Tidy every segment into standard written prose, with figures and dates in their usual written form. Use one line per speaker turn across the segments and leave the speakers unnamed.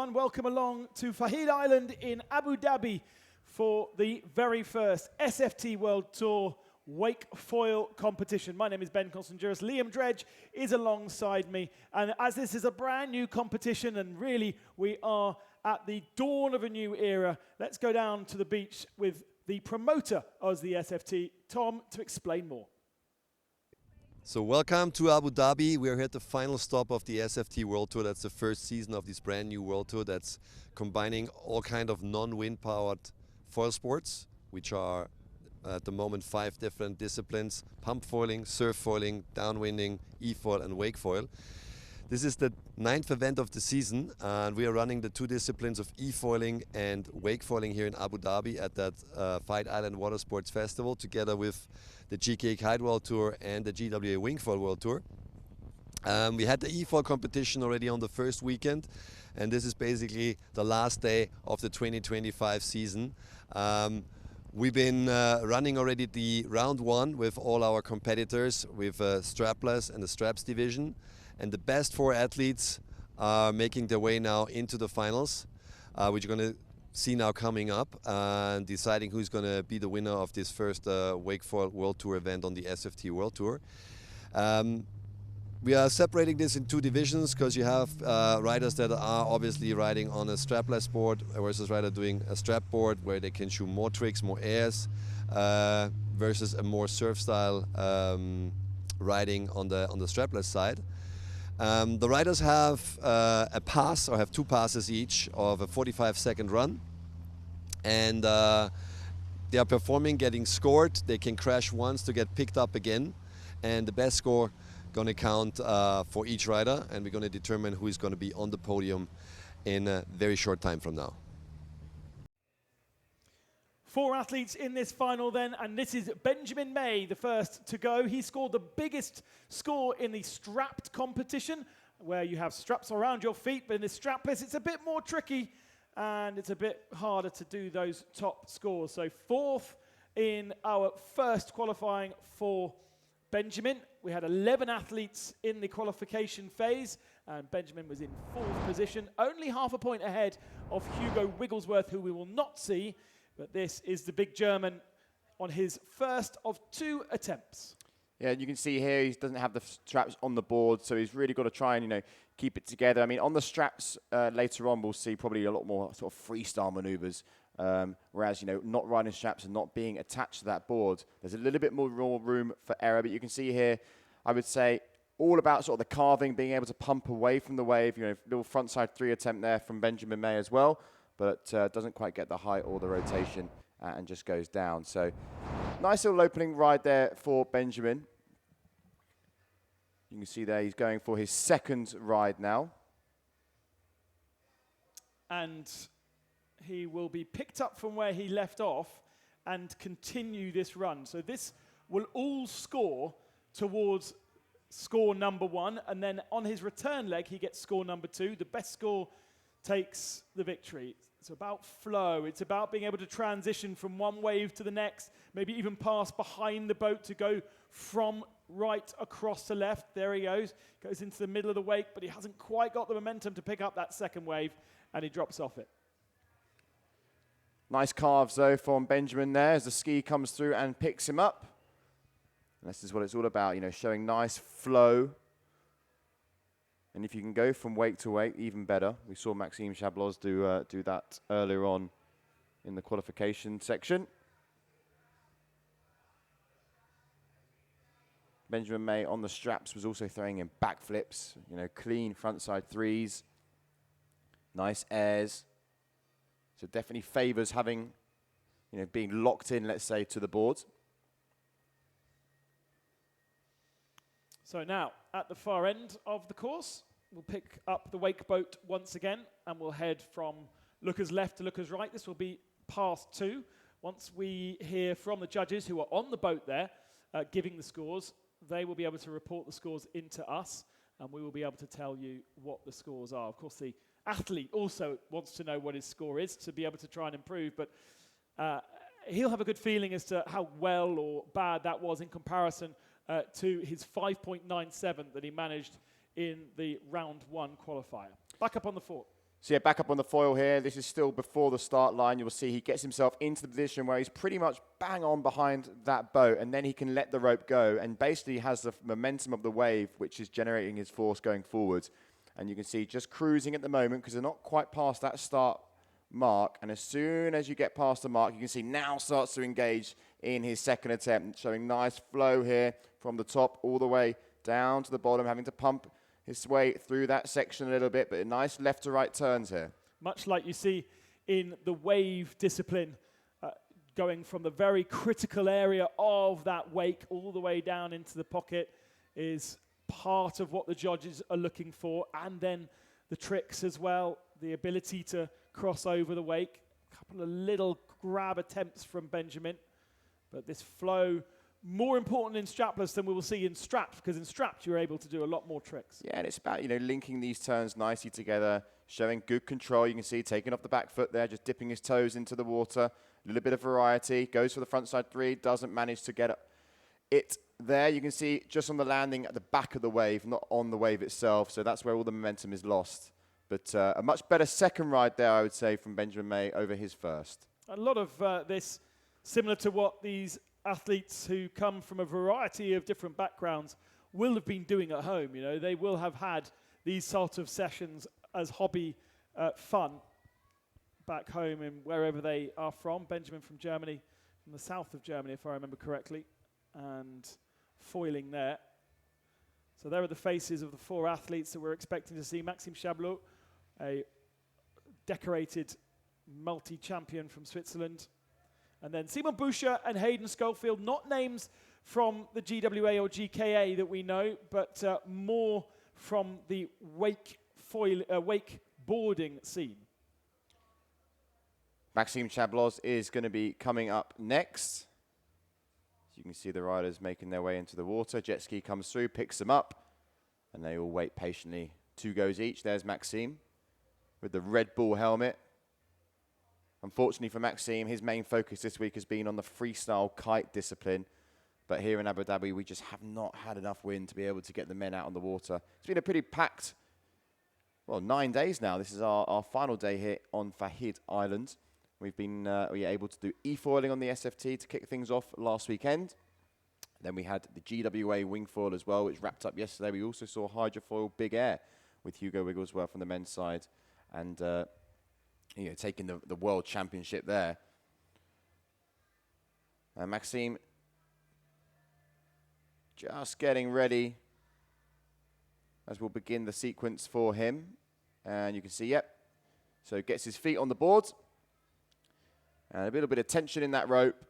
everyone. Welcome along to Fahid Island in Abu Dhabi for the very first SFT World Tour Wakefoil competition. My name is Ben Constanduris. Liam Dredge is alongside me. And as this is a brand new competition and really we are at the dawn of a new era, let's go down to the beach with the promoter of the SFT, Tom, to explain more.
So welcome to Abu Dhabi. We are here at the final stop of the SFT World Tour. That's the first season of this brand new World Tour that's combining all kind of non-wind powered foil sports, which are at the moment 5 different disciplines: pump foiling, surf foiling, downwinding, e-foil and wakefoil. This is the 9th event of the season, and we are running the 2 disciplines of e-foiling and wakefoiling here in Abu Dhabi at that Fahid Island Watersports Festival, together with the GKA Kite World Tour and the GWA Wingfoil World Tour. We had the e-foil competition already on the first weekend, and this is basically the last day of the 2025 season. We've been running already the round 1 with all our competitors, with Strapless and the Straps division. And the best 4 athletes are making their way now into the finals, which you're going to see now coming up, and deciding who's going to be the winner of this first Wakefoil World Tour event on the SFT World Tour. We are separating this in 2 divisions because you have riders that are obviously riding on a strapless board versus rider doing a strap board where they can shoot more tricks, more airs, versus a more surf style riding on the strapless side. The riders have a pass, or have 2 passes each, of a 45-second run, and they are performing, getting scored. They can crash once to get picked up again, and the best score going to count for each rider, and we're going to determine who is going to be on the podium in a very short time from now.
4 athletes in this final then, and this is Benjamin May, the first to go. He scored the biggest score in the strapped competition, where you have straps around your feet, but in the strapless it's a bit more tricky and it's a bit harder to do those top scores. So 4th in our first qualifying for Benjamin. We had 11 athletes in the qualification phase, and Benjamin was in 4th position, only half a point ahead of Hugo Wigglesworth, who we will not see. But this is the big German on his first of 2 attempts.
Yeah, you can see here he doesn't have the straps on the board, so he's really got to try and keep it together. I mean, on the straps later on, we'll see probably a lot more sort of freestyle maneuvers. Whereas not riding straps and not being attached to that board, there's a little bit more room for error. But you can see here, I would say, all about sort of the carving, being able to pump away from the wave. Little frontside 3 attempt there from Benjamin May as well, but doesn't quite get the height or the rotation and just goes down. So nice little opening ride there for Benjamin. You can see there he's going for his 2nd ride now. And he will be picked up from where he left off and continue this run. So this will all score towards score number 1, and then on his return leg he gets score number 2. The best score takes the victory. It's about flow. It's about being able to transition from one wave to the next, maybe even pass behind the boat to go from right across to left. There he goes into the middle of the wake, but he hasn't quite got the momentum to pick up that 2nd wave, and he drops off it. Nice carves though from Benjamin there as the ski comes through and picks him up. And this is what it's all about, showing nice flow. And if you can go from wake to wake, even better. We saw Maxime Chablos do that earlier on in the qualification section. Benjamin May on the straps was also throwing in backflips, clean frontside 3s, nice airs. So definitely favours having, being locked in, let's say, to the board. So now, at the far end of the course, we'll pick up the wake boat once again, and we'll head from lookers left to lookers right. This will be pass 2. Once we hear from the judges who are on the boat there, giving the scores, they will be able to report the scores into us, and we will be able to tell you what the scores are. Of course, the athlete also wants to know what his score is to be able to try and improve, but he'll have a good feeling as to how well or bad that was in comparison to his 5.97 that he managed in the round 1 qualifier. Back up on the fort.
So yeah, back up on the foil here. This is still before the start line. You'll see he gets himself into the position where he's pretty much bang on behind that boat, and then he can let the rope go and basically has the momentum of the wave, which is generating his force going forwards. And you can see just cruising at the moment because they're not quite past that start mark. And as soon as you get past the mark, you can see now starts to engage in his second attempt, showing nice flow here from the top all the way down to the bottom, having to pump his way through that section a little bit, but nice left to right turns here.
Much like you see in the wave discipline, going from the very critical area of that wake all the way down into the pocket is part of what the judges are looking for, and then the tricks as well, the ability to cross over the wake. A couple of little grab attempts from Benjamin, but this flow more important in strapless than we will see in strapped, because in strapped you're able to do a lot more tricks.
Yeah, and it's about, linking these turns nicely together, showing good control. You can see taking off the back foot there, just dipping his toes into the water. A little bit of variety. Goes for the front side 3, doesn't manage to get it there. You can see just on the landing at the back of the wave, not on the wave itself. So that's where all the momentum is lost. But a much better second ride there, I would say, from Benjamin May over his first.
A lot of this similar to what these athletes who come from a variety of different backgrounds will have been doing at home. They will have had these sort of sessions as hobby fun back home and wherever they are from. Benjamin from Germany, from the south of Germany, if I remember correctly, and foiling there. So there are the faces of the 4 athletes that we're expecting to see. Maxime Chablot, a decorated multi-champion from Switzerland. And then Simon Boucher and Hayden Schofield, not names from the GWA or GKA that we know, but more from the wakeboarding scene.
Maxime Chablot is going to be coming up next. So you can see the riders making their way into the water. Jet ski comes through, picks them up, and they all wait patiently. 2 goes each. There's Maxime with the Red Bull helmet. Unfortunately for Maxime, his main focus this week has been on the freestyle kite discipline. But here in Abu Dhabi, we just have not had enough wind to be able to get the men out on the water. It's been a pretty packed, 9 days now. This is our final day here on Fahid Island. We've been able to do e-foiling on the SFT to kick things off last weekend. Then we had the GWA Wingfoil as well, which wrapped up yesterday. We also saw hydrofoil big air with Hugo Wigglesworth on the men's side. And taking the world championship there. And Maxime just getting ready as we'll begin the sequence for him. And you can see, so gets his feet on the board. And a little bit of tension in that rope.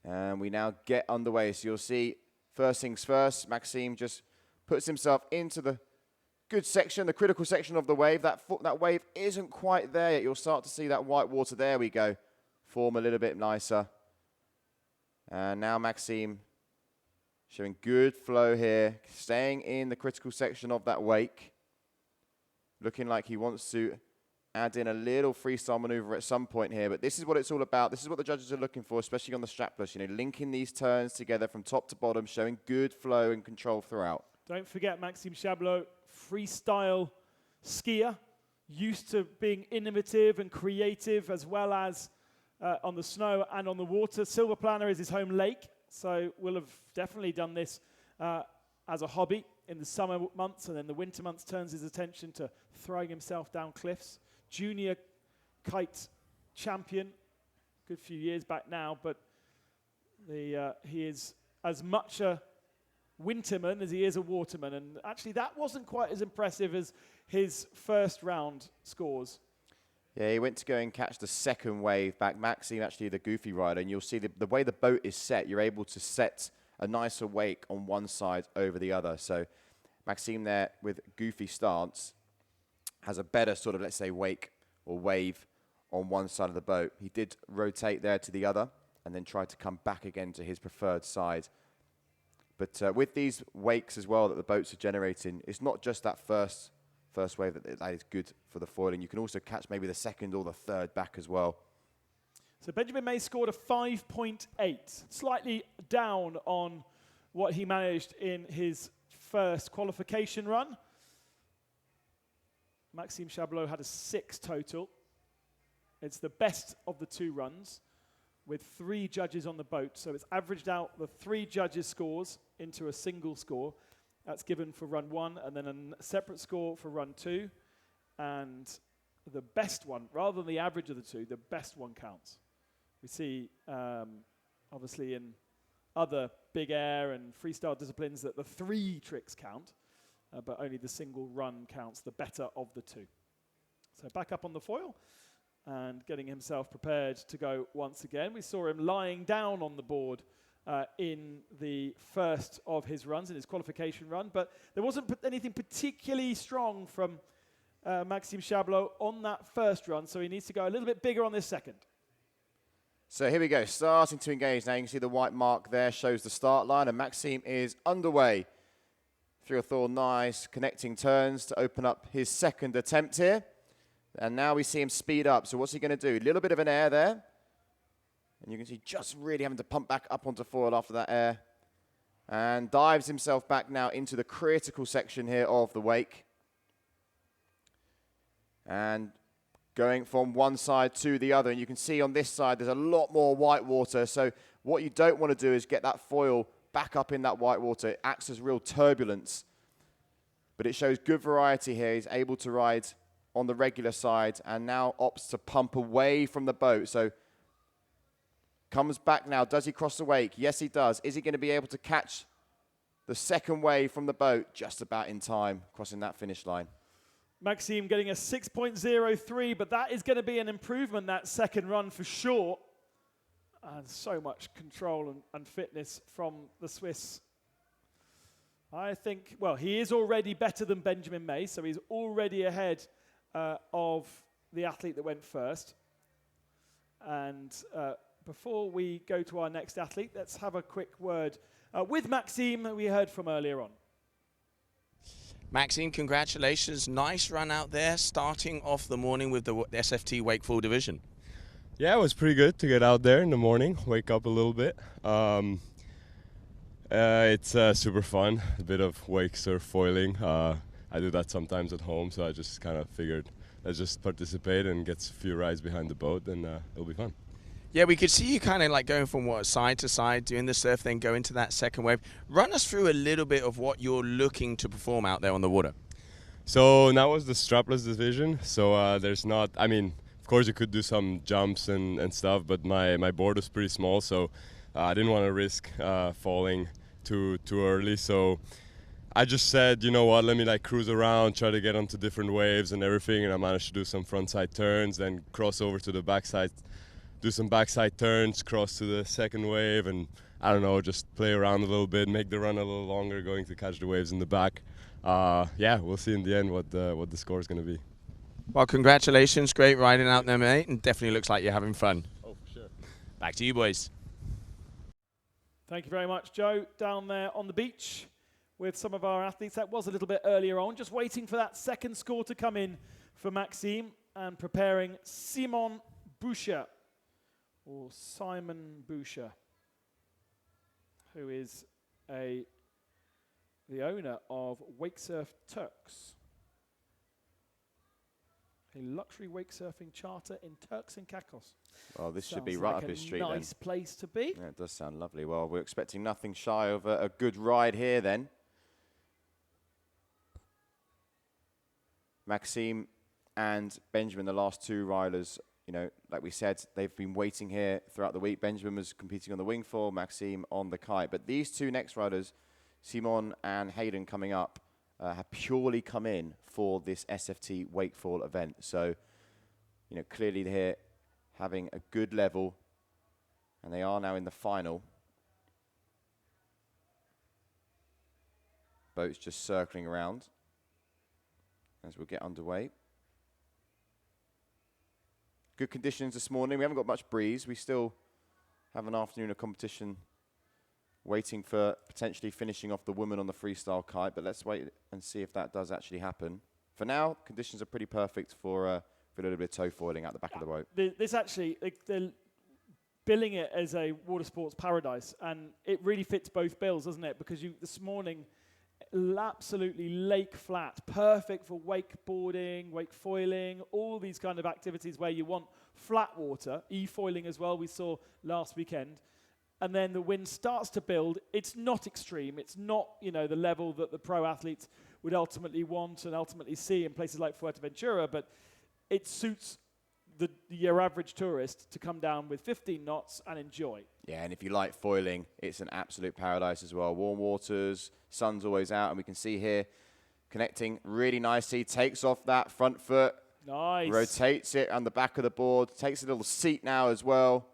And we now get underway. So you'll see, first things first, Maxime just puts himself into the good section, the critical section of the wave. That wave isn't quite there yet. You'll start to see that white water. There we go. Form a little bit nicer. And now Maxime showing good flow here, staying in the critical section of that wake. Looking like he wants to add in a little freestyle maneuver at some point here. But this is what it's all about. This is what the judges are looking for, especially on the strapless. Linking these turns together from top to bottom, showing good flow and control throughout.
Don't forget Maxime Chablot, freestyle skier, used to being innovative and creative as well as on the snow and on the water. Silver Planner is his home lake, so will have definitely done this as a hobby in the summer months, and then the winter months turns his attention to throwing himself down cliffs. Junior kite champion, good few years back now, but he is as much a winterman as he is a waterman, and actually that wasn't quite as impressive as his first round scores.
Yeah, he went to go and catch the second wave back. Maxime, actually the goofy rider, and you'll see the way the boat is set, you're able to set a nicer wake on one side over the other. So Maxime there with goofy stance has a better sort of, let's say, wake or wave on one side of the boat. He did rotate there to the other and then try to come back again to his preferred side. But with these wakes as well that the boats are generating, it's not just that first wave that is good for the foiling. You can also catch maybe the second or the third back as well.
So Benjamin May scored a 5.8, slightly down on what he managed in his first qualification run. Maxime Chablot had a 6 total. It's the best of the 2 runs with 3 judges on the boat. So it's averaged out the 3 judges' scores into a single score. That's given for run 1 and then a separate score for run 2. And the best one, rather than the average of the 2, the best one counts. We see, obviously, in other big air and freestyle disciplines that the 3 tricks count, but only the single run counts, the better of the 2. So back up on the foil and getting himself prepared to go once again. We saw him lying down on the board in the first of his runs, in his qualification run, but there wasn't anything particularly strong from Maxime Chablot on that first run, so he needs to go a little bit bigger on this second.
So here we go, starting to engage now. You can see the white mark there shows the start line, and Maxime is underway. 3 or 4 nice connecting turns to open up his second attempt here. And now we see him speed up. So what's he going to do? A little bit of an air there. And you can see just really having to pump back up onto foil after that air. And dives himself back now into the critical section here of the wake. And going from one side to the other. And you can see on this side there's a lot more white water. So what you don't want to do is get that foil back up in that white water. It acts as real turbulence. But it shows good variety here. He's able to ride on the regular side and now opts to pump away from the boat. So comes back now. Does he cross the wake? Yes, he does. Is he going to be able to catch the second wave from the boat? Just about in time, crossing that finish line.
Maxime getting a 6.03, but that is going to be an improvement, that second run for sure. And so much control and fitness from the Swiss. I think, well, he is already better than Benjamin May, so he's already ahead of the athlete that went first. And before we go to our next athlete, let's have a quick word with Maxime that we heard from earlier on.
Maxime, congratulations. Nice run out there, starting off the morning with the SFT Wakefoil division.
Yeah, it was pretty good to get out there in the morning, wake up a little bit. It's super fun, a bit of wake surf foiling. I do that sometimes at home, so I just kind of figured let's just participate and get a few rides behind the boat, and it'll be fun.
Yeah, we could see you kind of like going from side to side, doing the surf, then go into that second wave. Run us through a little bit of what you're looking to perform out there on the water.
So that was the strapless division. So there's not, I mean, of course you could do some jumps and stuff, but my board was pretty small, so I didn't want to risk falling too early. So I just said, you know what, let me like cruise around, try to get onto different waves and everything, and I managed to do some frontside turns, then cross over to the backside, do some backside turns, cross to the second wave, and I don't know, just play around a little bit, make the run a little longer, going to catch the waves in the back. Yeah, we'll see in the end what the score is going to be.
Well, congratulations, great riding out there, mate, and definitely looks like you're having fun.
Oh, for sure.
Back to you, boys.
Thank you very much, Joe, down there on the beach with some of our athletes. That was a little bit earlier on, just waiting for that second score to come in for Maxime and preparing Simon Boucher, or Simon Boucher, who is the owner of Wakesurf Turks, a luxury wake surfing charter in Turks and Caicos.
Well, this should
Sounds
be right
like
up his street
nice place to be.
Yeah, it does sound lovely. Well, we're expecting nothing shy of a good ride here then. Maxime and Benjamin, the last 2 riders, you know, like we said, they've been waiting here throughout the week. Benjamin was competing on the wingfoil, Maxime on the kite. But these 2 next riders, Simon and Hayden, coming up, have purely come in for this SFT Wakefoil event. So, you know, clearly they're here having a good level, and they are now in the final. Boats just circling around as we'll get underway. Good conditions this morning. We haven't got much breeze. We still have an afternoon of competition waiting for potentially finishing off the woman on the freestyle kite, but let's wait and see if that does actually happen. For now, conditions are pretty perfect for a little bit of tow foiling out the back of the boat.
This actually, they're billing it as a water sports paradise, and it really fits both bills, doesn't it? Because this morning,
absolutely lake flat, perfect for wakeboarding, wakefoiling, all these kind of activities where you want flat water, e-foiling as well, we saw last weekend. And then the wind starts to build. It's not extreme. It's not, you know, the level that the pro athletes would ultimately want and ultimately see in places like Fuerteventura, but it suits your average tourist to come down with 15 knots and enjoy.
Yeah, and if you like foiling, it's an absolute paradise as well. Warm waters, sun's always out, and we can see here connecting really nicely. Takes off that front foot.
Nice.
Rotates it on the back of the board. Takes a little seat now as well.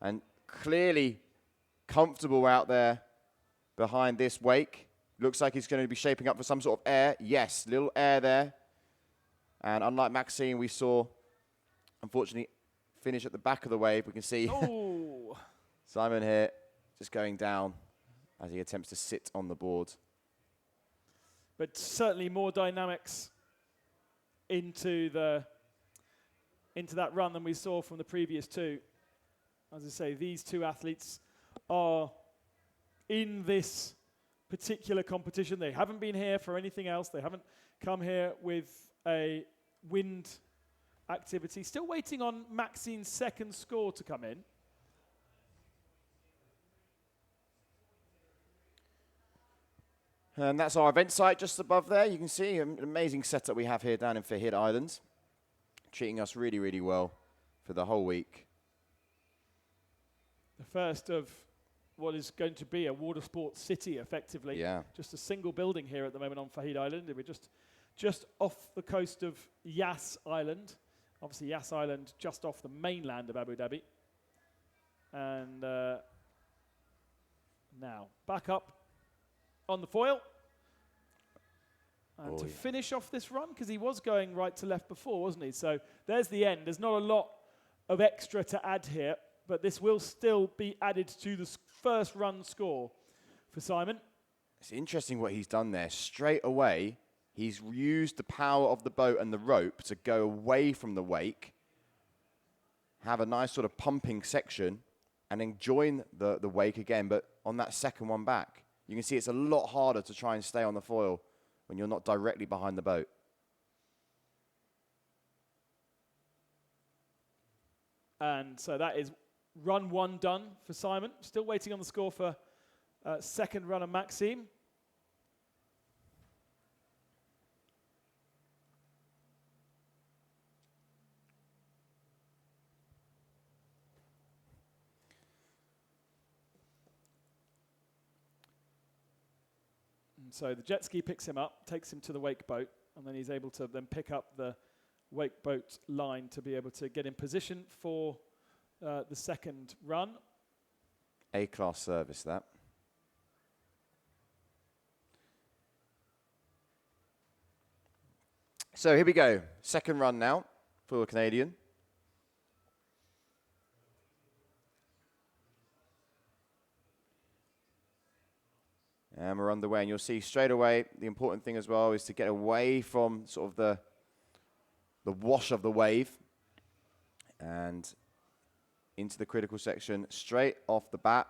And clearly comfortable out there behind this wake. Looks like he's going to be shaping up for some sort of air. Yes, little air there. And unlike Maxime, we saw, unfortunately, finish at the back of the wave. We can see Simon here just going down as he attempts to sit on the board.
But certainly more dynamics into that run than we saw from the previous two. As I say, these two athletes are in this particular competition. They haven't been here for anything else. They haven't come here with a wind activity. Still waiting on Maxine's second score to come in.
And that's our event site just above there. You can see an amazing setup we have here down in Fahid Island. Treating us really, really well for the whole week.
The first of what is going to be a water sports city, effectively.
Yeah.
Just a single building here at the moment on Fahid Island. We're just off the coast of Yas Island. Obviously, Yas Island just off the mainland of Abu Dhabi. And now, back up on the foil. And to finish off this run, because he was going right to left before, wasn't he? So there's the end. There's not a lot of extra to add here, but this will still be added to the first run score for Simon.
It's interesting what he's done there. Straight away, he's used the power of the boat and the rope to go away from the wake, have a nice sort of pumping section, and then join the wake again, but on that second one back. You can see it's a lot harder to try and stay on the foil when you're not directly behind the boat.
And so that is run one done for Simon. Still waiting on the score for second runner Maxime. So the jet ski picks him up, takes him to the wake boat, and then he's able to then pick up the wake boat line to be able to get in position for the second run.
A-class service, that. So here we go. Second run now for the Canadian. And we're underway, and you'll see straight away the important thing as well is to get away from sort of the wash of the wave and into the critical section straight off the bat,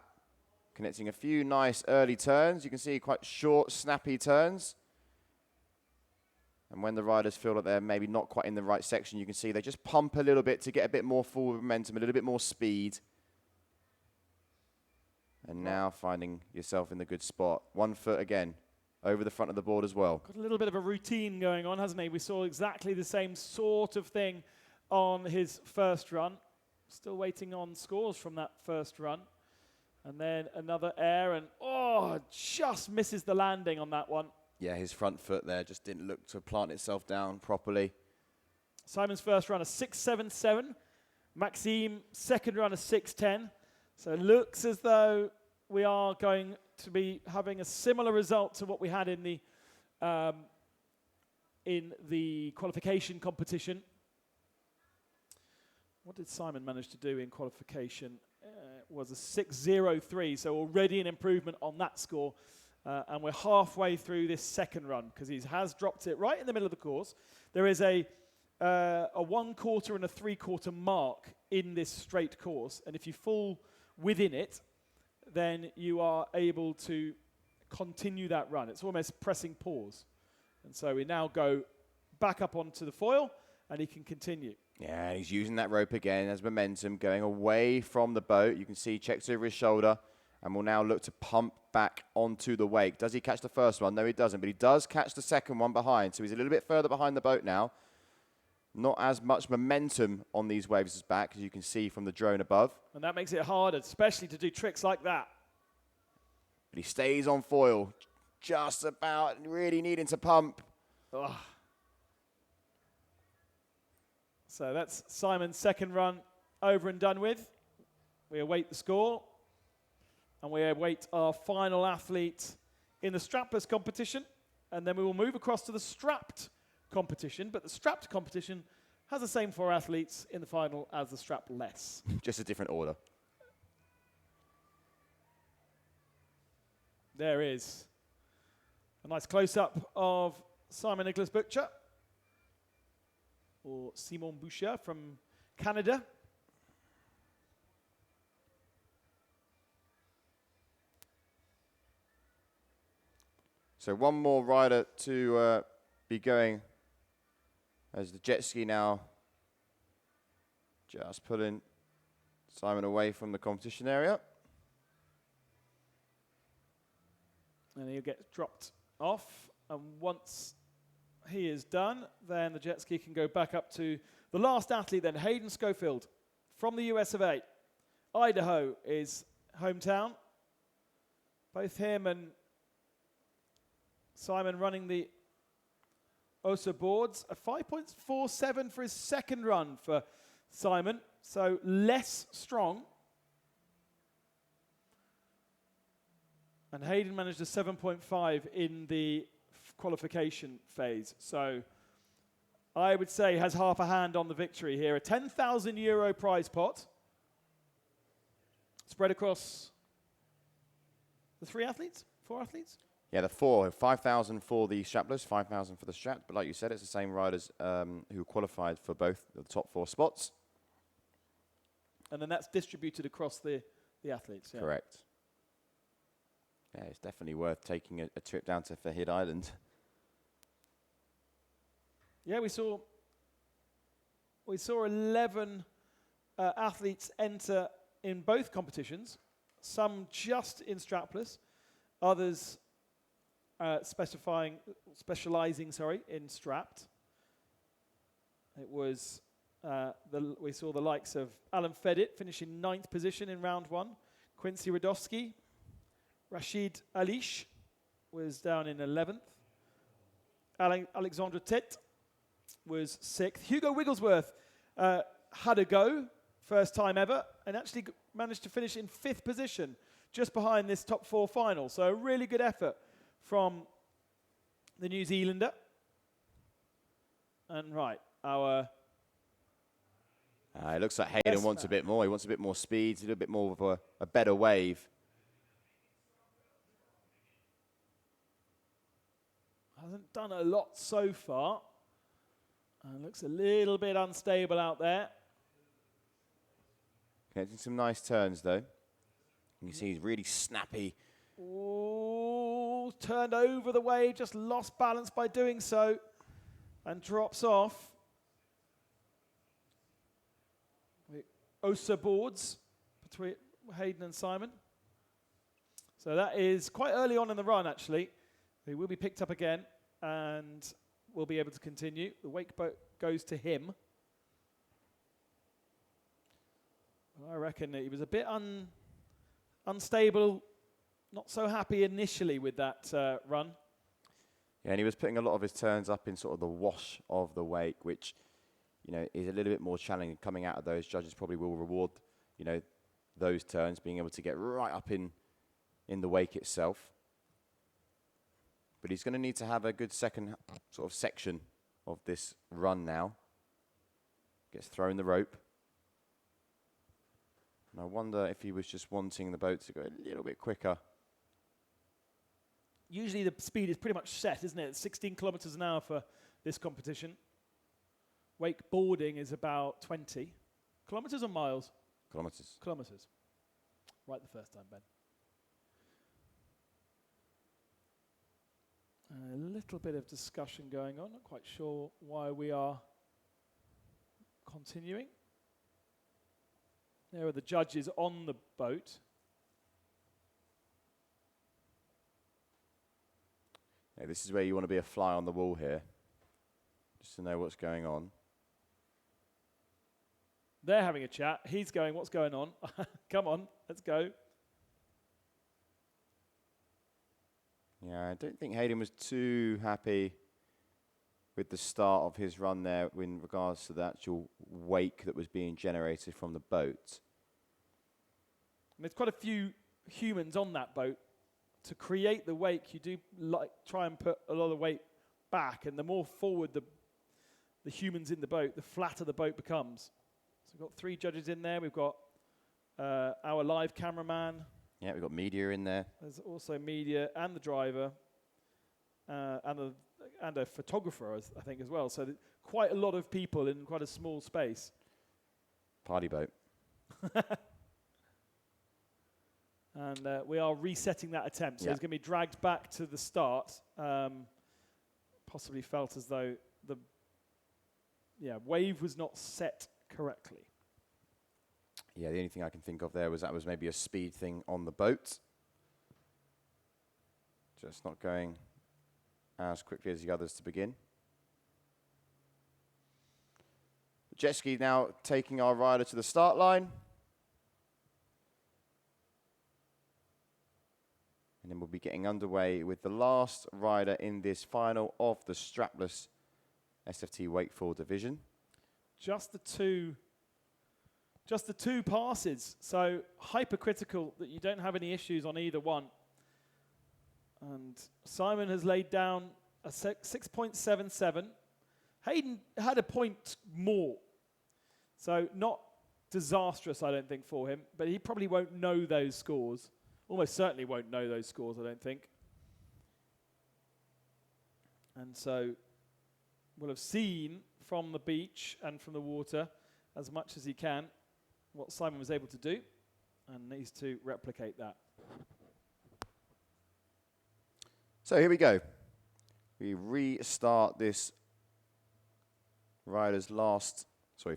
connecting a few nice early turns. You can see quite short, snappy turns. And when the riders feel that they're maybe not quite in the right section, you can see they just pump a little bit to get a bit more forward momentum, a little bit more speed. And now finding yourself in the good spot. 1 foot again, over the front of the board as well.
Got a little bit of a routine going on, hasn't he? We saw exactly the same sort of thing on his first run. Still waiting on scores from that first run. And then another air, and just misses the landing on that one.
Yeah, his front foot there just didn't look to plant itself down properly.
Simon's first run, a 6.77. Maxime, second run, a 6.10. So it looks as though we are going to be having a similar result to what we had in the qualification competition. What did Simon manage to do in qualification? It was a 6.03, so already an improvement on that score. And we're halfway through this second run because he has dropped it right in the middle of the course. There is a 1/4 and a 3/4 mark in this straight course, and if you fall within it, then you are able to continue that run. It's almost pressing pause. And so we now go back up onto the foil, and he can continue.
Yeah, he's using that rope again as momentum, going away from the boat. You can see he checks over his shoulder and will now look to pump back onto the wake. Does he catch the first one? No, he doesn't, but he does catch the second one behind. So he's a little bit further behind the boat now. Not as much momentum on these waves as back, as you can see from the drone above.
And that makes it harder, especially to do tricks like that.
But he stays on foil, just about really needing to pump.
Ugh. So that's Simon's second run over and done with. We await the score, and we await our final athlete in the strapless competition, and then we will move across to the strapped competition, but the strapped competition has the same 4 athletes in the final as the strapless.
Just a different order.
There is a nice close-up of Simon Nicholas Butcher, or Simon Boucher from Canada.
So one more rider to be going as the jet ski now just pulling Simon away from the competition area.
And he'll get dropped off, and once he is done, then the jet ski can go back up to the last athlete then, Hayden Schofield from the US of A. Idaho is hometown. Both him and Simon running the OSA boards. A 5.47 for his second run for Simon, so less strong. And Hayden managed a 7.5 in the qualification phase. So I would say has half a hand on the victory here. A €10,000 prize pot spread across the 4 athletes?
Yeah, the 4, 5,000 for the strapless, 5,000 for the strap. But like you said, it's the same riders who qualified for both the top 4 spots.
And then that's distributed across the athletes. Yeah.
Correct. Yeah, it's definitely worth taking a trip down to Fahid Island.
Yeah, we saw 11 athletes enter in both competitions. Some just in strapless, others specializing in strapped. It was we saw the likes of Alan Fedit finishing 9th position in round 1. Quincy Radowski, Rashid Alish was down in 11th. Alexandra Tet was 6th. Hugo Wigglesworth had a go, first time ever, and actually managed to finish in 5th position, just behind this top 4 final. So a really good effort from the New Zealander. And right, our...
it looks like Hayden wants a bit more. He wants a bit more speed, a little bit more of a better wave.
Hasn't done a lot so far. Looks a little bit unstable out there.
Getting some nice turns, though. You can see he's really snappy.
Ooh, turned over the wave, just lost balance by doing so, and drops off. The OSA boards between Hayden and Simon. So that is quite early on in the run, actually. He will be picked up again and will be able to continue. The wake boat goes to him. I reckon that he was a bit unstable, not so happy initially with that run.
Yeah, and he was putting a lot of his turns up in sort of the wash of the wake, which, is a little bit more challenging. Coming out of those, judges probably will reward, those turns, being able to get right up in the wake itself. But he's going to need to have a good second sort of section of this run now. Gets thrown the rope. And I wonder if he was just wanting the boat to go a little bit quicker.
Usually the speed is pretty much set, isn't it? It's 16 kilometers an hour for this competition. Wakeboarding is about 20. Kilometers or miles?
Kilometers.
Kilometers. Right the first time, Ben. A little bit of discussion going on. Not quite sure why we are continuing. There are the judges on the boat.
Yeah, this is where you want to be a fly on the wall here, just to know what's going on.
They're having a chat. He's going, what's going on? Come on, let's go.
Yeah, I don't think Hayden was too happy with the start of his run there in regards to the actual wake that was being generated from the boat.
And there's quite a few humans on that boat. To create the wake, you do try and put a lot of weight back, and the more forward the humans in the boat, the flatter the boat becomes. So we've got 3 judges in there. We've got our live cameraman.
Yeah, we've got media in there.
There's also media and the driver and a photographer, I think, as well. So quite a lot of people in quite a small space.
Party boat.
And we are resetting that attempt. So
Yeah.
it's going to be dragged back to the start. Possibly felt as though the wave was not set correctly.
Yeah, the only thing I can think of there was that was maybe a speed thing on the boat. Just not going as quickly as the others to begin. Jet ski now taking our rider to the start line. And then we'll be getting underway with the last rider in this final of the strapless SFT Wakefoil division.
Just the two passes, so hypercritical that you don't have any issues on either one. And Simon has laid down a 6.77. Hayden had a point more, so not disastrous, I don't think, for him, but he probably won't know those scores. Almost certainly won't know those scores, I don't think. And so we'll have seen from the beach and from the water as much as he can what Simon was able to do and needs to replicate that.
So here we go. We restart this rider's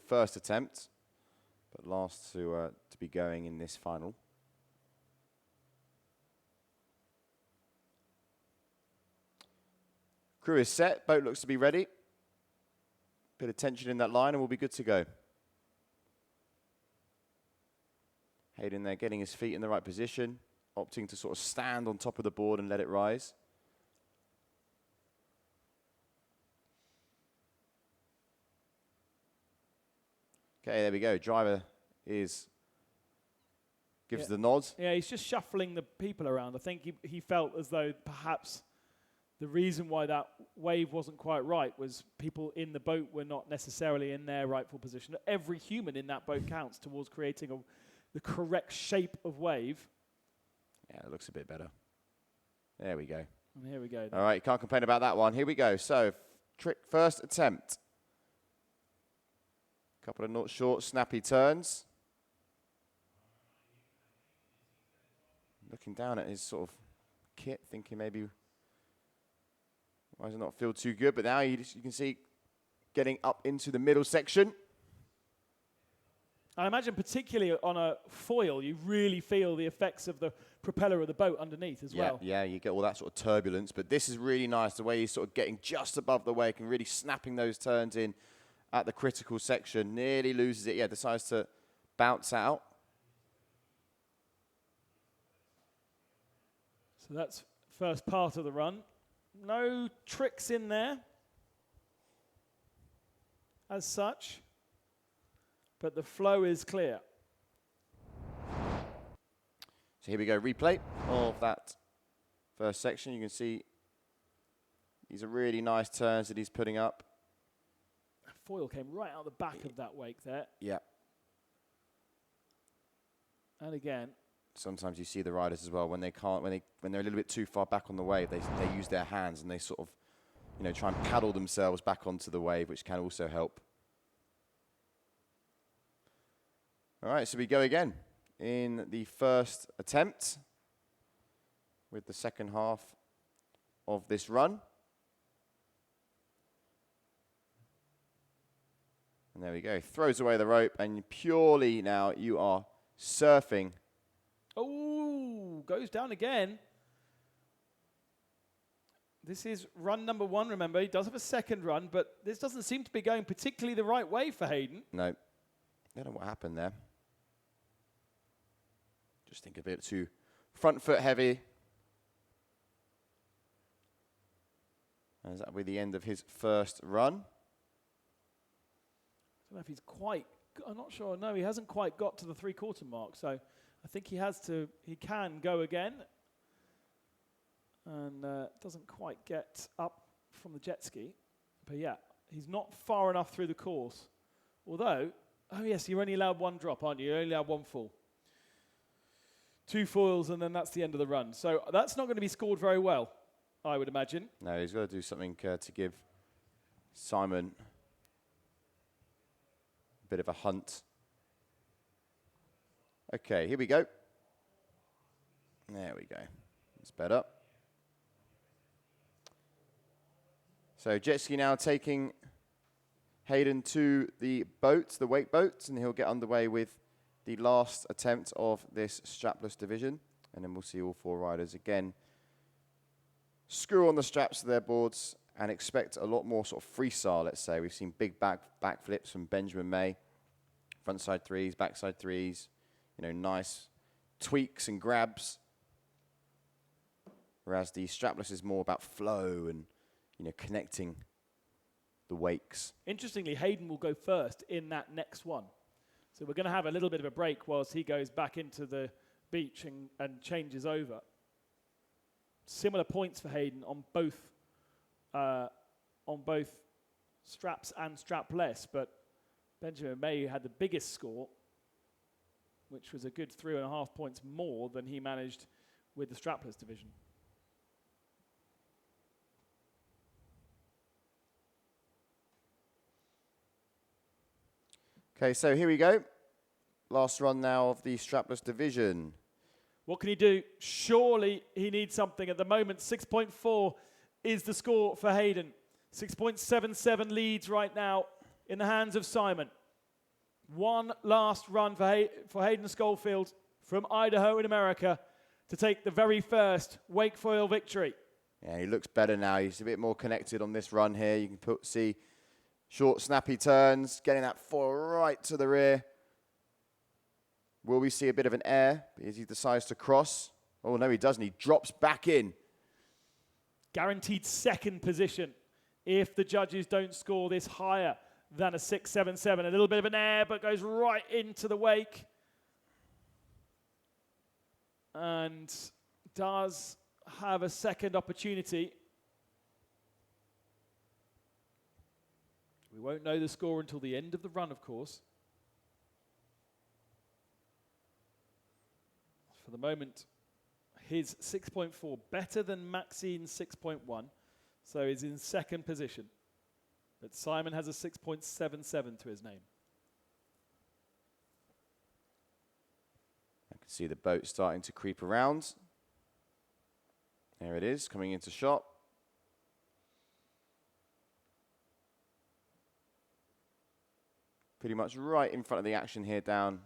first attempt, but last to be going in this final. Crew is set, boat looks to be ready. Bit of tension in that line and we'll be good to go. Hayden there getting his feet in the right position, opting to sort of stand on top of the board and let it rise. Okay, there we go. Driver gives the nod.
Yeah, he's just shuffling the people around. I think he felt as though perhaps the reason why that wave wasn't quite right was people in the boat were not necessarily in their rightful position. Every human in that boat counts towards creating the correct shape of wave.
Yeah, it looks a bit better. There we go.
And here we go.
All right, you can't complain about that one. Here we go. So, first attempt. Couple of not short, snappy turns. Looking down at his sort of kit, thinking maybe, why does it not feel too good? But now you can see getting up into the middle section.
I imagine particularly on a foil, you really feel the effects of the propeller of the boat underneath as well.
Yeah, you get all that sort of turbulence. But this is really nice, the way he's sort of getting just above the wake and really snapping those turns in at the critical section. Nearly loses it. Yeah, decides to bounce out.
So that's first part of the run. No tricks in there as such, but the flow is clear.
So here we go, replay of that first section. You can see these are really nice turns that he's putting up.
Foil came right out the back of that wake there.
Yeah.
And again,
sometimes you see the riders as well when they're a little bit too far back on the wave, they use their hands and they sort of, try and paddle themselves back onto the wave, which can also help. All right, so we go again in the first attempt with the second half of this run. And there we go. Throws away the rope, and purely now you are surfing.
Oh, goes down again. This is run number 1, remember. He does have a second run, but this doesn't seem to be going particularly the right way for Hayden.
No. I don't know what happened there. Just think a bit too front foot heavy. And that will be the end of his first run.
I don't know if he's quite, I'm not sure. No, he hasn't quite got to the 3/4 mark. So I think he can go again. And doesn't quite get up from the jet ski. But yeah, he's not far enough through the course. Although, oh yes, you're only allowed 1 drop, aren't you? You're only allowed 1 fall. 2 foils, and then that's the end of the run. So that's not going to be scored very well, I would imagine.
No, he's got to do something to give Simon a bit of a hunt. Okay, here we go. There we go. It's better. So jet ski now taking Hayden to the boat, the wake boat, and he'll get underway with the last attempt of this strapless division. And then we'll see all 4 riders again screw on the straps of their boards and expect a lot more sort of freestyle, let's say. We've seen big back flips from Benjamin May, frontside 3s, backside 3s, you know, nice tweaks and grabs. Whereas the strapless is more about flow and, you know, connecting the wakes.
Interestingly, Hayden will go first in that next one. So we're going to have a little bit of a break whilst he goes back into the beach and changes over. Similar points for Hayden on both straps and strapless, but Benjamin May had the biggest score, which was a good 3.5 points more than he managed with the strapless division.
Okay, so here we go. Last run now of the strapless division.
What can he do? Surely he needs something. At the moment, 6.4 is the score for Hayden. 6.77 leads right now in the hands of Simon. One last run for Hayden Schofield from Idaho in America to take the very first Wakefoil victory.
Yeah, he looks better now. He's a bit more connected on this run here. You can see short, snappy turns, getting that foil right to the rear. Will we see a bit of an air as he decides to cross? Oh, no, he doesn't. He drops back in.
Guaranteed second position if the judges don't score this higher than a 6.77. A little bit of an air, but goes right into the wake. And does have a second opportunity. We won't know the score until the end of the run, of course. For the moment, his 6.4 better than Maxine's 6.1, so he's in second position. But Simon has a 6.77 to his name.
I can see the boat starting to creep around. There it is, coming into shot. Pretty much right in front of the action here down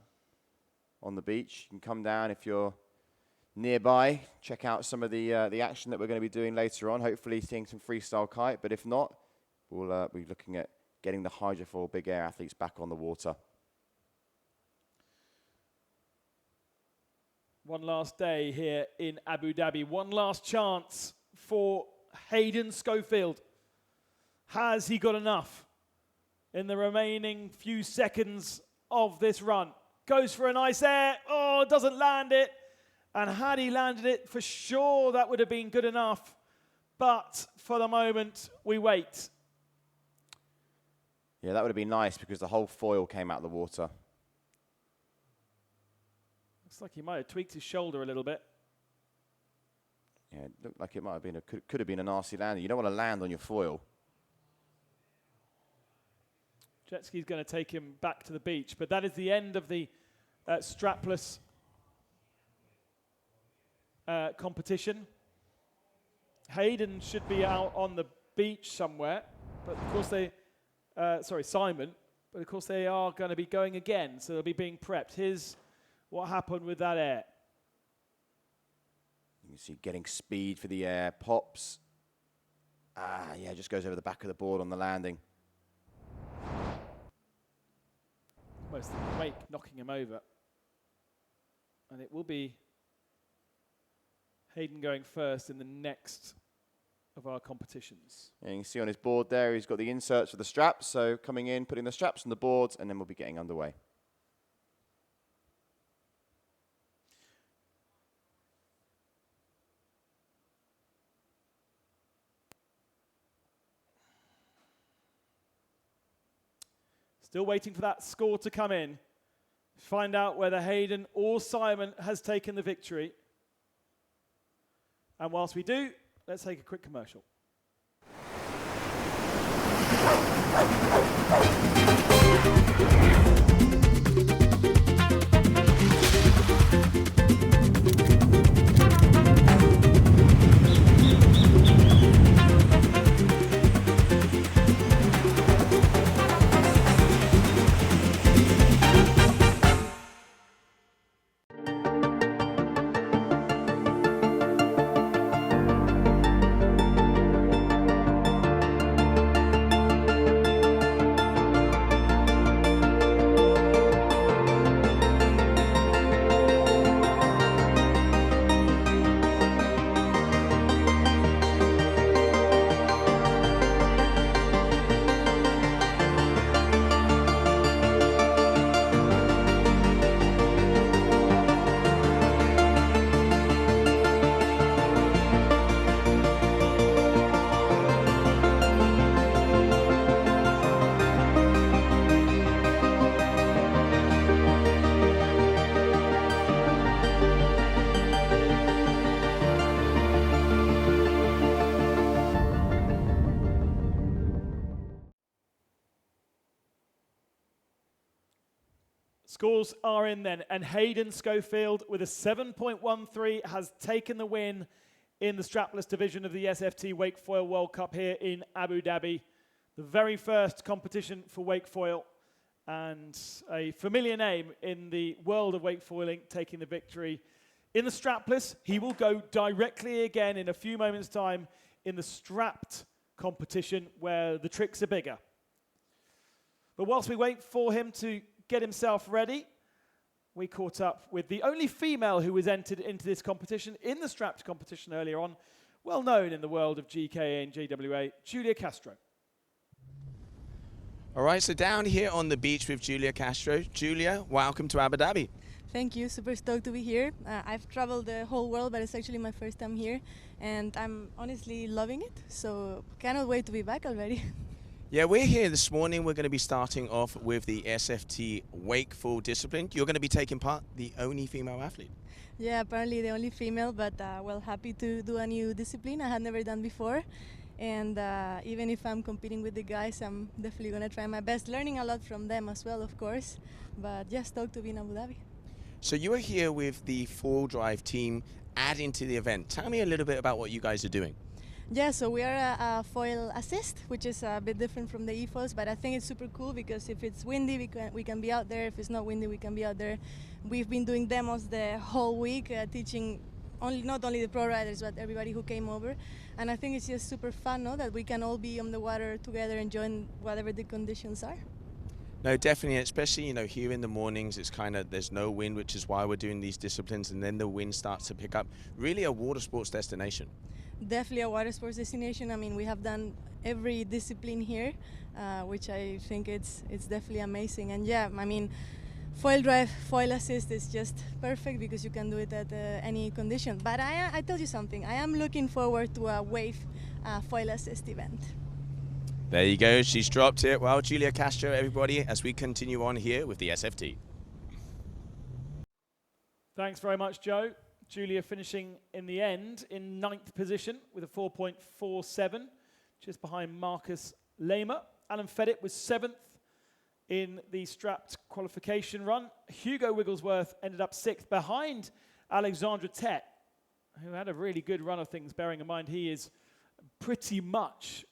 on the beach. You can come down if you're nearby, check out some of the action that we're going to be doing later on, hopefully seeing some freestyle kite, but if not, we'll be looking at getting the hydrofoil big air athletes back on the water.
One last day here in Abu Dhabi. One last chance for Hayden Schofield. Has he got enough in the remaining few seconds of this run? Goes for a nice air. Oh, doesn't land it. And had he landed it, for sure that would have been good enough. But for the moment, we wait.
Yeah, that would have been nice because the whole foil came out of the water.
Looks like he might have tweaked his shoulder a little bit.
Yeah, it looked like it might have been could have been a nasty landing. You don't want to land on your foil.
Jet ski's going to take him back to the beach, but that is the end of the strapless competition.
Hayden should be out on the beach somewhere, but of course they, Simon, but of course they are going to be going again, so they'll be being prepped. Here's what happened with that air.
You can see getting speed for the air, pops. Yeah, just goes over the back of the board on the landing.
Almost the wake knocking him over. And it will be Hayden going first in the next of our competitions.
And you can see on his board there, he's got the inserts for the straps. So coming in, putting the straps on the boards, and then we'll be getting underway.
Still waiting for that score to come in. Find out whether Hayden or Simon has taken the victory. And whilst we do, let's take a quick commercial. Scores are in then, and Hayden Schofield with a 7.13 has taken the win in the strapless division of the SFT Wakefoil World Cup here in Abu Dhabi. The very first competition for Wakefoil, and a familiar name in the world of wakefoiling taking the victory. In the strapless, he will go directly again in a few moments' time in the strapped competition where the tricks are bigger. But whilst we wait for him to get himself ready, we caught up with the only female who was entered into this competition in the strapped competition earlier on, well known in the world of GKA and GWA, Julia Castro.
All right, so down here on the beach with Julia Castro. Julia, welcome to Abu Dhabi.
Thank you, super stoked to be here. I've traveled the whole world, but it's actually my first time here, and I'm honestly loving it, so cannot wait to be back already.
Yeah, we're here this morning. We're going to be starting off with the SFT Wakefoil discipline. You're going to be taking part, the only female athlete.
Yeah, apparently the only female, but well, happy to do a new discipline I had never done before. And even if I'm competing with the guys, I'm definitely going to try my best, learning a lot from them as well, of course. But just stoked to be in Abu Dhabi.
So you are here with the four drive team adding to the event. Tell me a little bit about what you guys are doing.
Yeah, so we are a foil assist, which is a bit different from the e-foils, but I think it's super cool because if it's windy, we can be out there. If it's not windy, we can be out there. We've been doing demos the whole week, teaching not only the pro riders, but everybody who came over. And I think it's just super fun, no? That we can all be on the water together, enjoying whatever the conditions are.
No, definitely, especially, here in the mornings, it's there's no wind, which is why we're doing these disciplines, and then the wind starts to pick up. Really a water sports destination.
Definitely a water sports destination. I mean, we have done every discipline here, which I think it's definitely amazing. And yeah, I mean, foil drive, foil assist is just perfect because you can do it at any condition. But I tell you something, I am looking forward to a wave foil assist event.
There you go, she's dropped it. Well, Julia Castro, everybody, as we continue on here with the SFT.
Thanks very much, Joe. Julia finishing in the end in 9th position with a 4.47, just behind Marcus Lehmer. Alan Fedit was 7th in the strapped qualification run. Hugo Wigglesworth ended up 6th behind Alexandra Tet, who had a really good run of things, bearing in mind he is pretty much,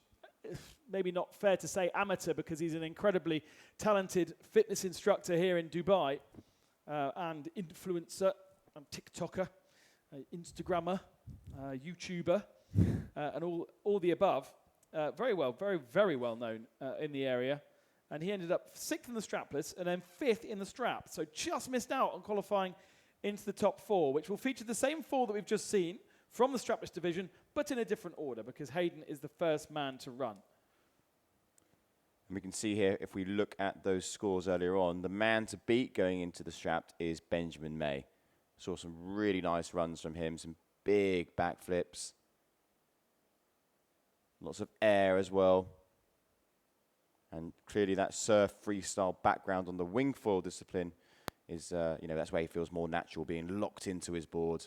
maybe not fair to say amateur, because he's an incredibly talented fitness instructor here in Dubai, and influencer, and TikToker, Instagrammer, YouTuber, and all the above. Very well known in the area. And he ended up 6th in the strapless and then 5th in the strap. So just missed out on qualifying into the top 4, which will feature the same 4 that we've just seen from the strapless division, but in a different order, because Hayden is the first man to run.
And we can see here, if we look at those scores earlier on, the man to beat going into the strapped is Benjamin May. Saw some really nice runs from him, some big backflips. Lots of air as well. And clearly that surf freestyle background on the wingfoil discipline is, that's where he feels more natural, being locked into his board,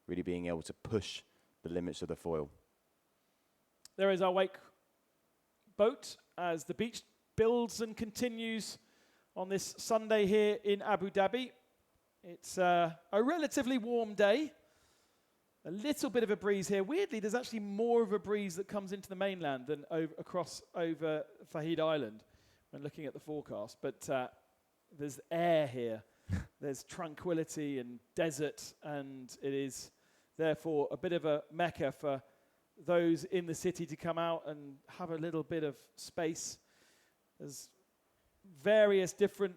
really being able to push the limits of the foil.
There is our wake boat as the beach builds and continues on this Sunday here in Abu Dhabi. It's a relatively warm day. A little bit of a breeze here. Weirdly, there's actually more of a breeze that comes into the mainland than across over Fahid Island when looking at the forecast. But there's air here. There's tranquility and desert, and it is therefore a bit of a mecca for those in the city to come out and have a little bit of space. There's various different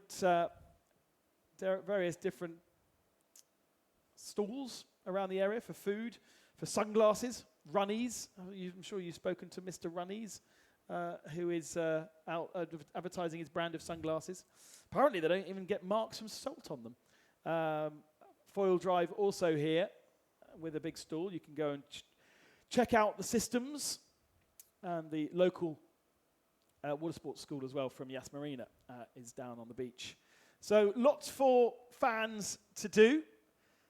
stalls around the area for food, for sunglasses, Runnies. I'm sure you've spoken to Mr. Runnies, who is out advertising his brand of sunglasses. Apparently they don't even get marks from salt on them. Foil Drive also here with a big stall. You can go and check out the systems, and the local water sports school as well from Yas Marina is down on the beach. So lots for fans to do.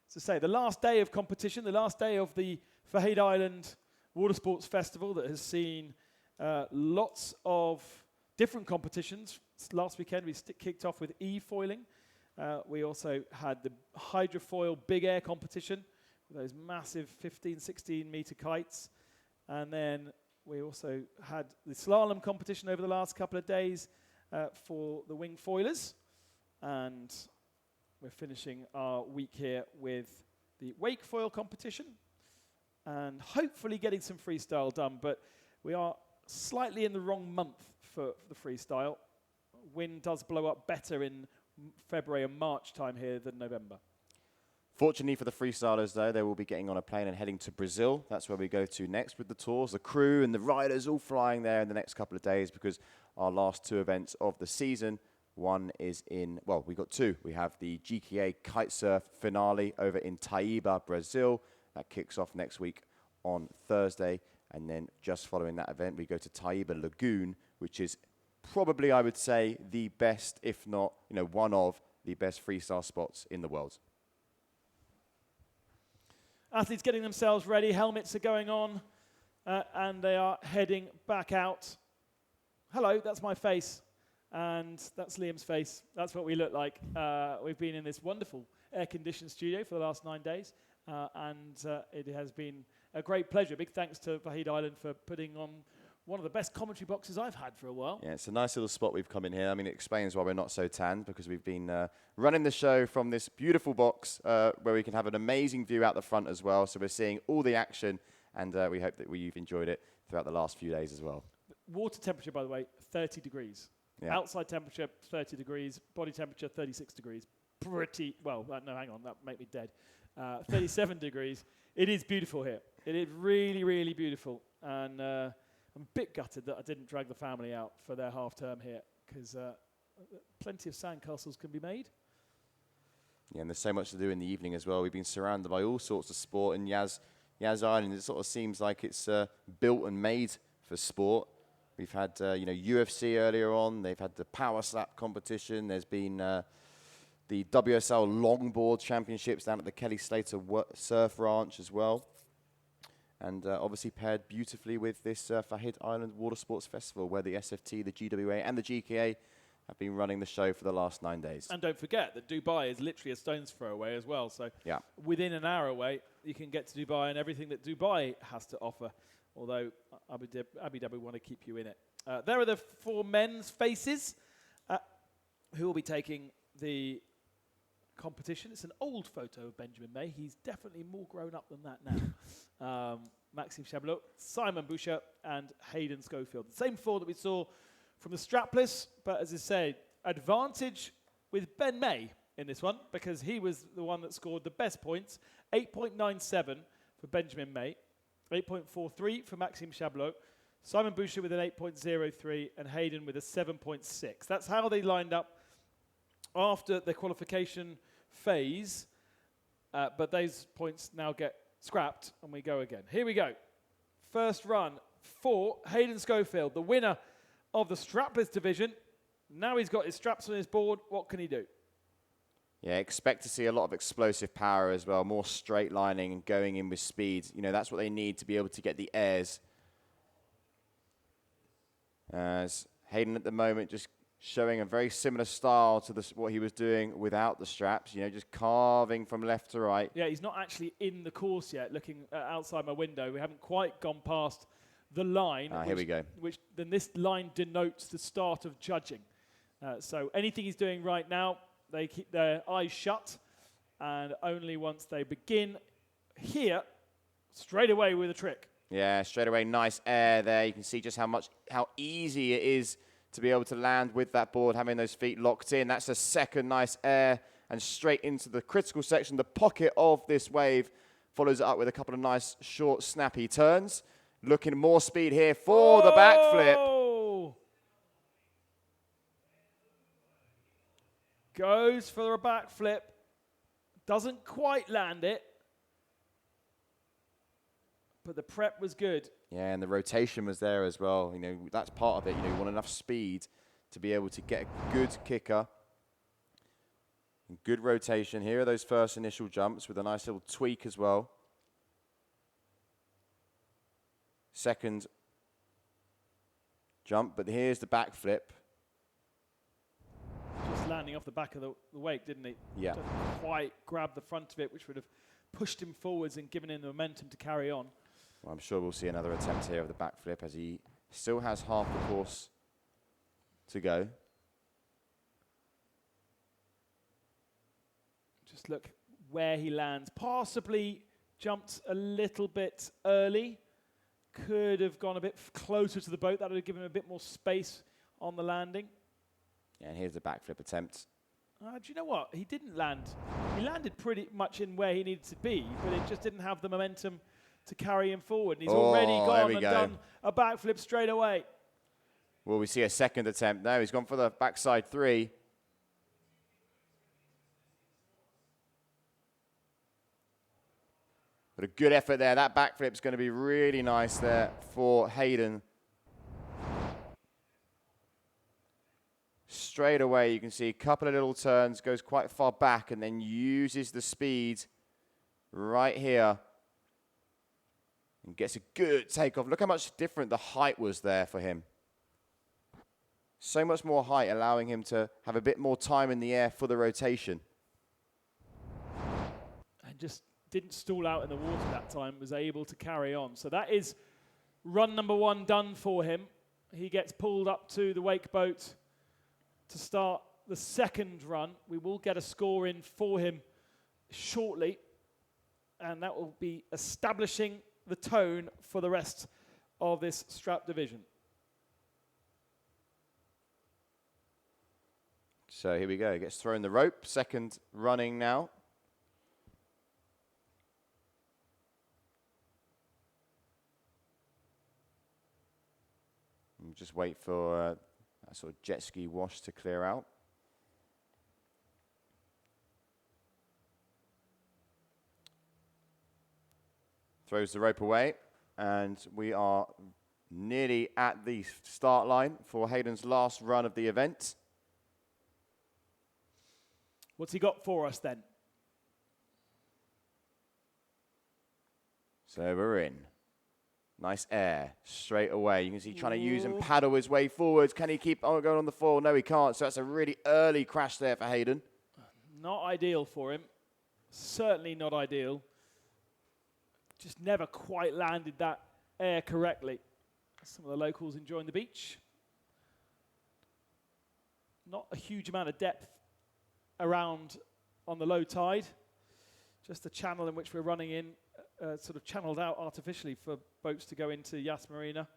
As I say, the last day of competition, the last day of the Fahid Island Watersports Festival that has seen lots of different competitions. Last weekend we kicked off with e-foiling. We also had the hydrofoil big air competition with those massive 15, 16 meter kites. And then we also had the slalom competition over the last couple of days for the wingfoilers. And we're finishing our week here with the Wakefoil competition and hopefully getting some freestyle done, but we are slightly in the wrong month for the freestyle. Wind does blow up better in February and March time here than November.
Fortunately for the freestylers, though, they will be getting on a plane and heading to Brazil. That's where we go to next with the tours, the crew and the riders all flying there in the next couple of days, because our last 2 events of the season, one is in, well, we got 2. We have the GKA Kite Surf finale over in Taiba, Brazil. That kicks off next week on Thursday. And then just following that event, we go to Taiba Lagoon, which is probably, I would say, the best, if not, one of the best freestyle spots in the world.
Athletes getting themselves ready, helmets are going on, and they are heading back out. Hello, that's my face. And that's Liam's face. That's what we look like. We've been in this wonderful air-conditioned studio for the last 9 days, and it has been a great pleasure. Big thanks to Fahid Island for putting on one of the best commentary boxes I've had for a while. Yeah, it's a nice little spot we've come in here. I mean, it explains why we're not so tanned, because we've been running the show from this beautiful box where we can have an amazing view out the front as well. So we're seeing all the action, and we hope that you've enjoyed it throughout the last few days as well. Water temperature, by the way, 30 degrees. Yeah. Outside temperature, 30 degrees. Body temperature, 36 degrees. Pretty, well, no, hang on, that might be dead. 37 degrees. It is beautiful here. It is really, really beautiful. And I'm a bit gutted that I didn't drag the family out for their half term here, because plenty of sandcastles can be made. Yeah, and there's so much to do in the evening as well. We've been surrounded by all sorts of sport, and Yas Island, it sort of seems like it's built and made for sport. We've had, UFC earlier on. They've had the power slap competition. There's been the WSL longboard championships down at the Kelly Slater Surf Ranch as well. And obviously paired beautifully with this Fahid Island Watersports Festival, where the SFT, the GWA, and the GKA have been running the show for the last 9 days. And don't forget that Dubai is literally a stone's throw away as well. So within an hour away, you can get to Dubai and everything that Dubai has to offer. Although
Abu Dhabi want to keep you in it. There are the 4 men's faces who will be taking the competition. It's an old photo of Benjamin May. He's definitely more grown up than that now. Maxime Chablot, Simon Boucher, and Hayden Schofield. The same 4 that we saw from the strapless, but as I say, advantage with Ben May in this one because he was the one that scored the best points. 8.97 for Benjamin May, 8.43 for Maxime Chablot, Simon Boucher with an 8.03 and Hayden with a 7.6. That's how they lined up after the qualification phase, but those points now get scrapped and we go again. Here we go. First run for Hayden Schofield, the winner of the strapless division. Now he's got his straps on his board. What can he do?
Yeah, expect to see a lot of explosive power as well, more straight lining and going in with speed. You know, that's what they need to be able to get the airs. As Hayden at the moment just showing a very similar style to what he was doing without the straps, you know, just carving from left to right.
Yeah, he's not actually in the course yet, looking outside my window. We haven't quite gone past the line.
Here we go.
Which then this line denotes the start of judging. So anything he's doing right now, they keep their eyes shut, and only once they begin here, straight away with a trick.
Yeah, straight away, nice air there. You can see just how easy it is to be able to land with that board, having those feet locked in. That's a second nice air, and straight into the critical section, the pocket of this wave. Follows it up with a couple of nice, short, snappy turns. Looking more speed here for the backflip.
Goes for a backflip. Doesn't quite land it. But the prep was good.
Yeah, and the rotation was there as well. You know, that's part of it. You know, you want enough speed to be able to get a good kicker. And good rotation. Here are those first initial jumps with a nice little tweak as well. Second jump, but here's the backflip.
Just landing off the back of the wake, didn't he?
Yeah.
Didn't quite grab the front of it, which would have pushed him forwards and given him the momentum to carry on.
Well, I'm sure we'll see another attempt here of the backflip as he still has half the course to go.
Just look where he lands. Possibly jumped a little bit early. Could have gone a bit closer to the boat. That would have given him a bit more space on the landing.
Yeah, and here's the backflip attempt.
Do you know what? He didn't land. He landed pretty much in where he needed to be, but it just didn't have the momentum to carry him forward. And he's already gone and done a backflip straight away.
Will we see a second attempt? No, he's gone for the backside 3. But a good effort there. That backflip's going to be really nice there for Hayden. Straight away, you can see a couple of little turns, goes quite far back, and then uses the speed right here. And gets a good takeoff. Look how much different the height was there for him. So much more height, allowing him to have a bit more time in the air for the rotation.
And just didn't stall out in the water that time, was able to carry on. So that is run number 1 done for him. He gets pulled up to the wake boat to start the second run. We will get a score in for him shortly, and that will be establishing the tone for the rest of this strap division.
So here we go. He gets thrown the rope. Second running now. And just wait for that sort of jet ski wash to clear out. Throws the rope away, and we are nearly at the start line for Hayden's last run of the event.
What's he got for us then?
So we're in. Nice air, straight away. You can see trying to use and paddle his way forwards. Can he keep going on the fall? No, he can't. So that's a really early crash there for Hayden.
Not ideal for him. Certainly not ideal. Just never quite landed that air correctly. Some of the locals enjoying the beach. Not a huge amount of depth around on the low tide. Just the channel in which we're running in, sort of channeled out artificially for boats to go into Yas Marina.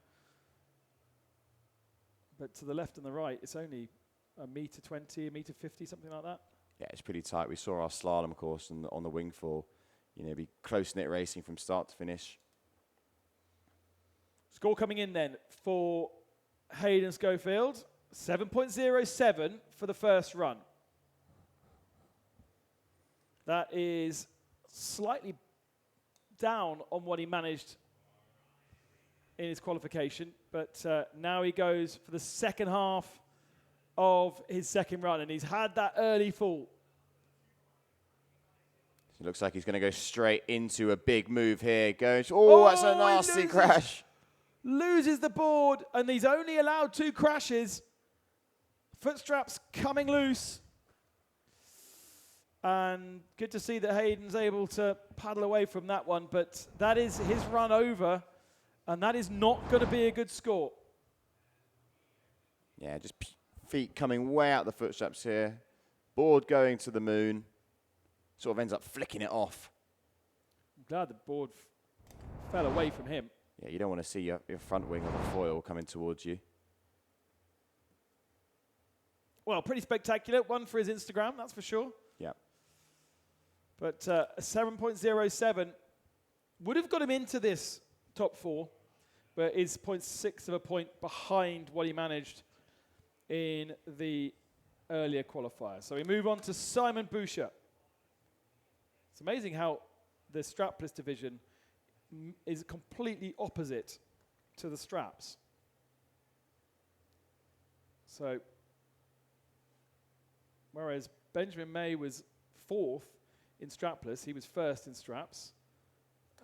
But to the left and the right, it's only a metre 20, a metre 50, something like that.
Yeah, it's pretty tight. We saw our slalom course on the Wingfoil, you know, be close-knit racing from start to finish.
Score coming in then for Hayden Schofield, 7.07 for the first run. That is slightly down on what he managed in his qualification, but now he goes for the second half of his second run, and he's had that early fall.
It looks like he's going to go straight into a big move here. Oh, that's a nasty crash.
Loses the board, and he's only allowed 2 crashes. Foot straps coming loose. And good to see that Hayden's able to paddle away from that one, but that is his run over, and that is not going to be a good score.
Yeah, just feet coming way out the foot straps here. Board going to the moon. Sort of ends up flicking it off.
I'm glad the board fell away from him.
Yeah, you don't want to see your front wing of a foil coming towards you.
Well, pretty spectacular. One for his Instagram, that's for sure.
Yeah.
But a 7.07 would have got him into this top 4, but is 0.6 of a point behind what he managed in the earlier qualifier. So we move on to Simon Boucher. It's amazing how the strapless division is completely opposite to the straps. So, whereas Benjamin May was 4th in strapless, he was 1st in straps,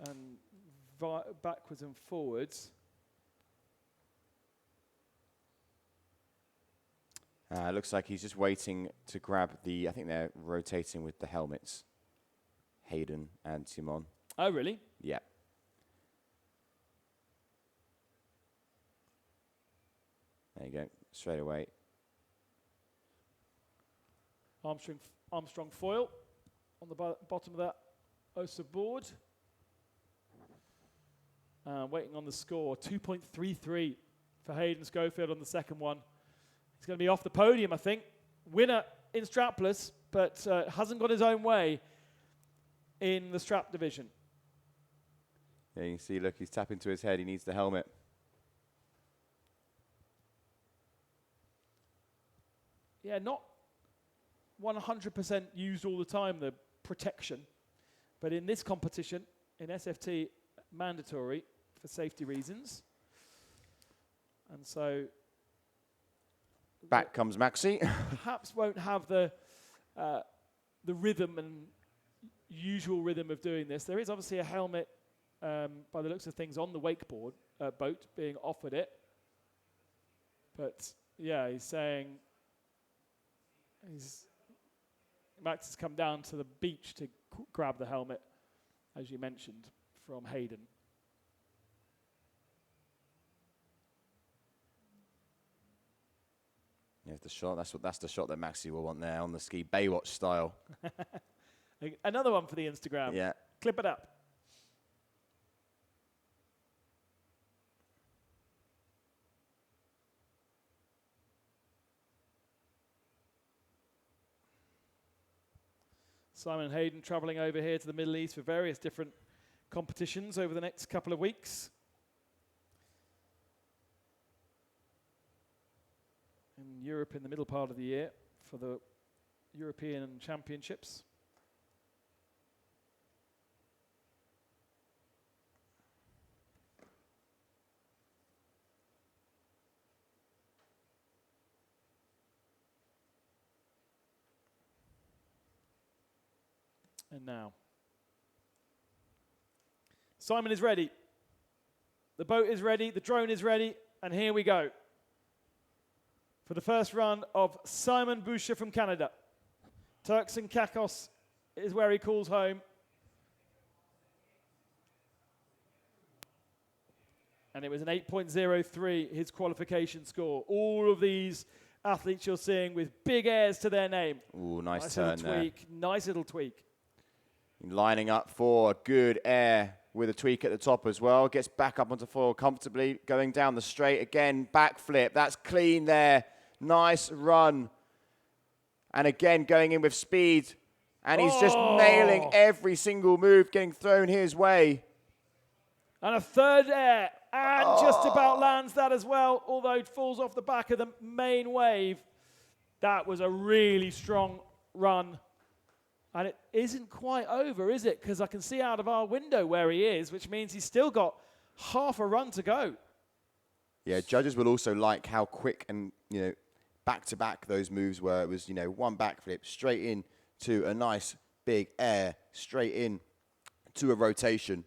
and backwards and forwards.
Looks like he's just waiting to grab I think they're rotating with the helmets. Hayden and Simon.
Oh, really?
Yeah. There you go, straight away.
Armstrong foil on the bottom of that OSA board. Waiting on the score, 2.33 for Hayden Schofield on the second one. He's going to be off the podium, I think. Winner in strapless, but hasn't got his own way in the strap division.
Yeah, you can see, look, he's tapping to his head. He needs the helmet.
Yeah, not 100% used all the time, the protection. But in this competition, in SFT, mandatory for safety reasons. And so...
Back comes Maxi.
Perhaps won't have the rhythm and usual rhythm of doing this. There is obviously a helmet, by the looks of things, on the wakeboard boat being offered it. But yeah, he's saying Max has come down to the beach to grab the helmet, as you mentioned, from Hayden.
There's the shot. That's the shot that Maxi will want there on the ski, Baywatch style.
Another one for the Instagram.
Yeah.
Clip it up. Simon and Hayden travelling over here to the Middle East for various different competitions over the next couple of weeks. In Europe in the middle part of the year for the European Championships. And now, Simon is ready. The boat is ready, the drone is ready, and here we go. For the first run of Simon Boucher from Canada. Turks and Caicos is where he calls home. And it was an 8.03, his qualification score. All of these athletes you're seeing with big airs to their name.
Ooh, nice turn
little tweak, nice little tweak.
Lining up for a good air with a tweak at the top as well. Gets back up onto foil comfortably, going down the straight again, backflip. That's clean there. Nice run. And again, going in with speed. And he's just nailing every single move getting thrown his way.
And a third air, and just about lands that as well, although it falls off the back of the main wave. That was a really strong run. And it isn't quite over, is it? Because I can see out of our window where he is, which means he's still got half a run to go.
Yeah, judges will also like how quick and, back-to-back those moves were. It was, one backflip straight in to a nice big air, straight in to a rotation.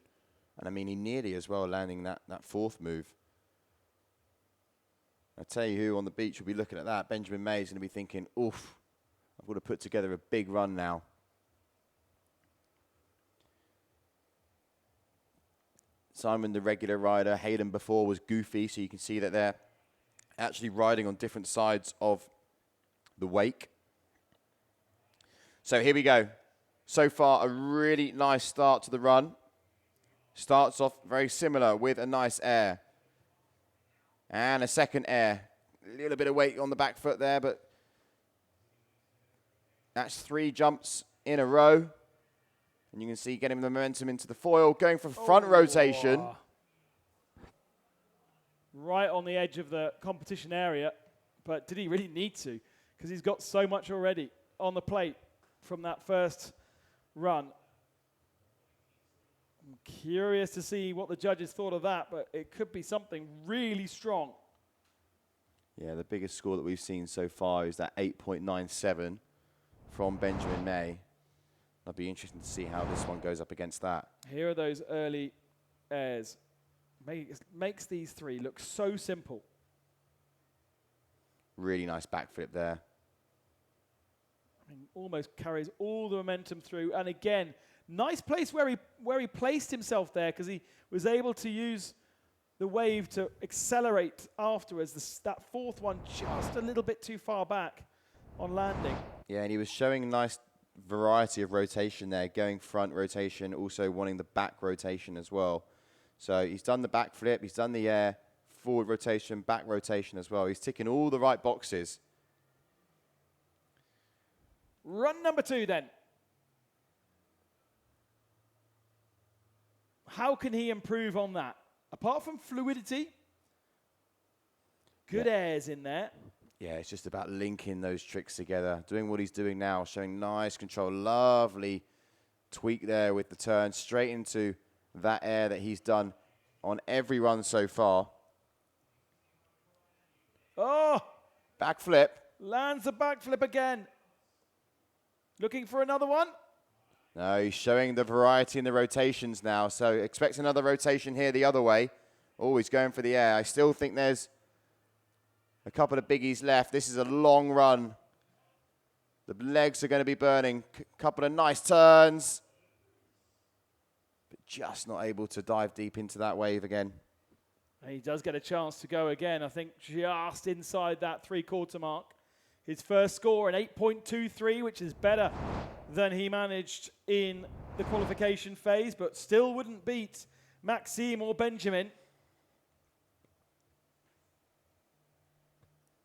And I mean, he nearly as well landing that fourth move. I'll tell you who on the beach will be looking at that. Benjamin May is going to be thinking, oof, I've got to put together a big run now. Simon, the regular rider. Hayden before was Goofy, so you can see that they're actually riding on different sides of the wake. So here we go. So far, a really nice start to the run. Starts off very similar with a nice air. And a second air. A little bit of weight on the back foot there, but that's 3 jumps in a row. And you can see getting the momentum into the foil, going for front rotation.
Right on the edge of the competition area, but did he really need to? Because he's got so much already on the plate from that first run. I'm curious to see what the judges thought of that, but it could be something really strong.
Yeah, the biggest score that we've seen so far is that 8.97 from Benjamin May. It'll be interesting to see how this one goes up against that.
Here are those early airs. Makes these 3 look so simple.
Really nice backflip there.
I mean, almost carries all the momentum through. And again, nice place where he placed himself there, because he was able to use the wave to accelerate afterwards. That fourth one just a little bit too far back on landing.
Yeah, and he was showing a nice variety of rotation there, going front rotation, also wanting the back rotation as well. So he's done the backflip, he's done the air, forward rotation, back rotation as well. He's ticking all the right boxes.
Run number 2 then. How can he improve on that? Apart from fluidity, good airs in there.
Yeah, it's just about linking those tricks together, doing what he's doing now, showing nice control, lovely tweak there with the turn, straight into that air that he's done on every run so far.
Oh!
Backflip.
Lands a backflip again. Looking for another one?
No, he's showing the variety in the rotations now, so expect another rotation here the other way. Oh, he's going for the air. I still think there's a couple of biggies left. This is a long run. The legs are going to be burning. Couple of nice turns. But just not able to dive deep into that wave again.
And he does get a chance to go again, I think just inside that 3/4 mark. His first score, an 8.23, which is better than he managed in the qualification phase, but still wouldn't beat Maxime or Benjamin.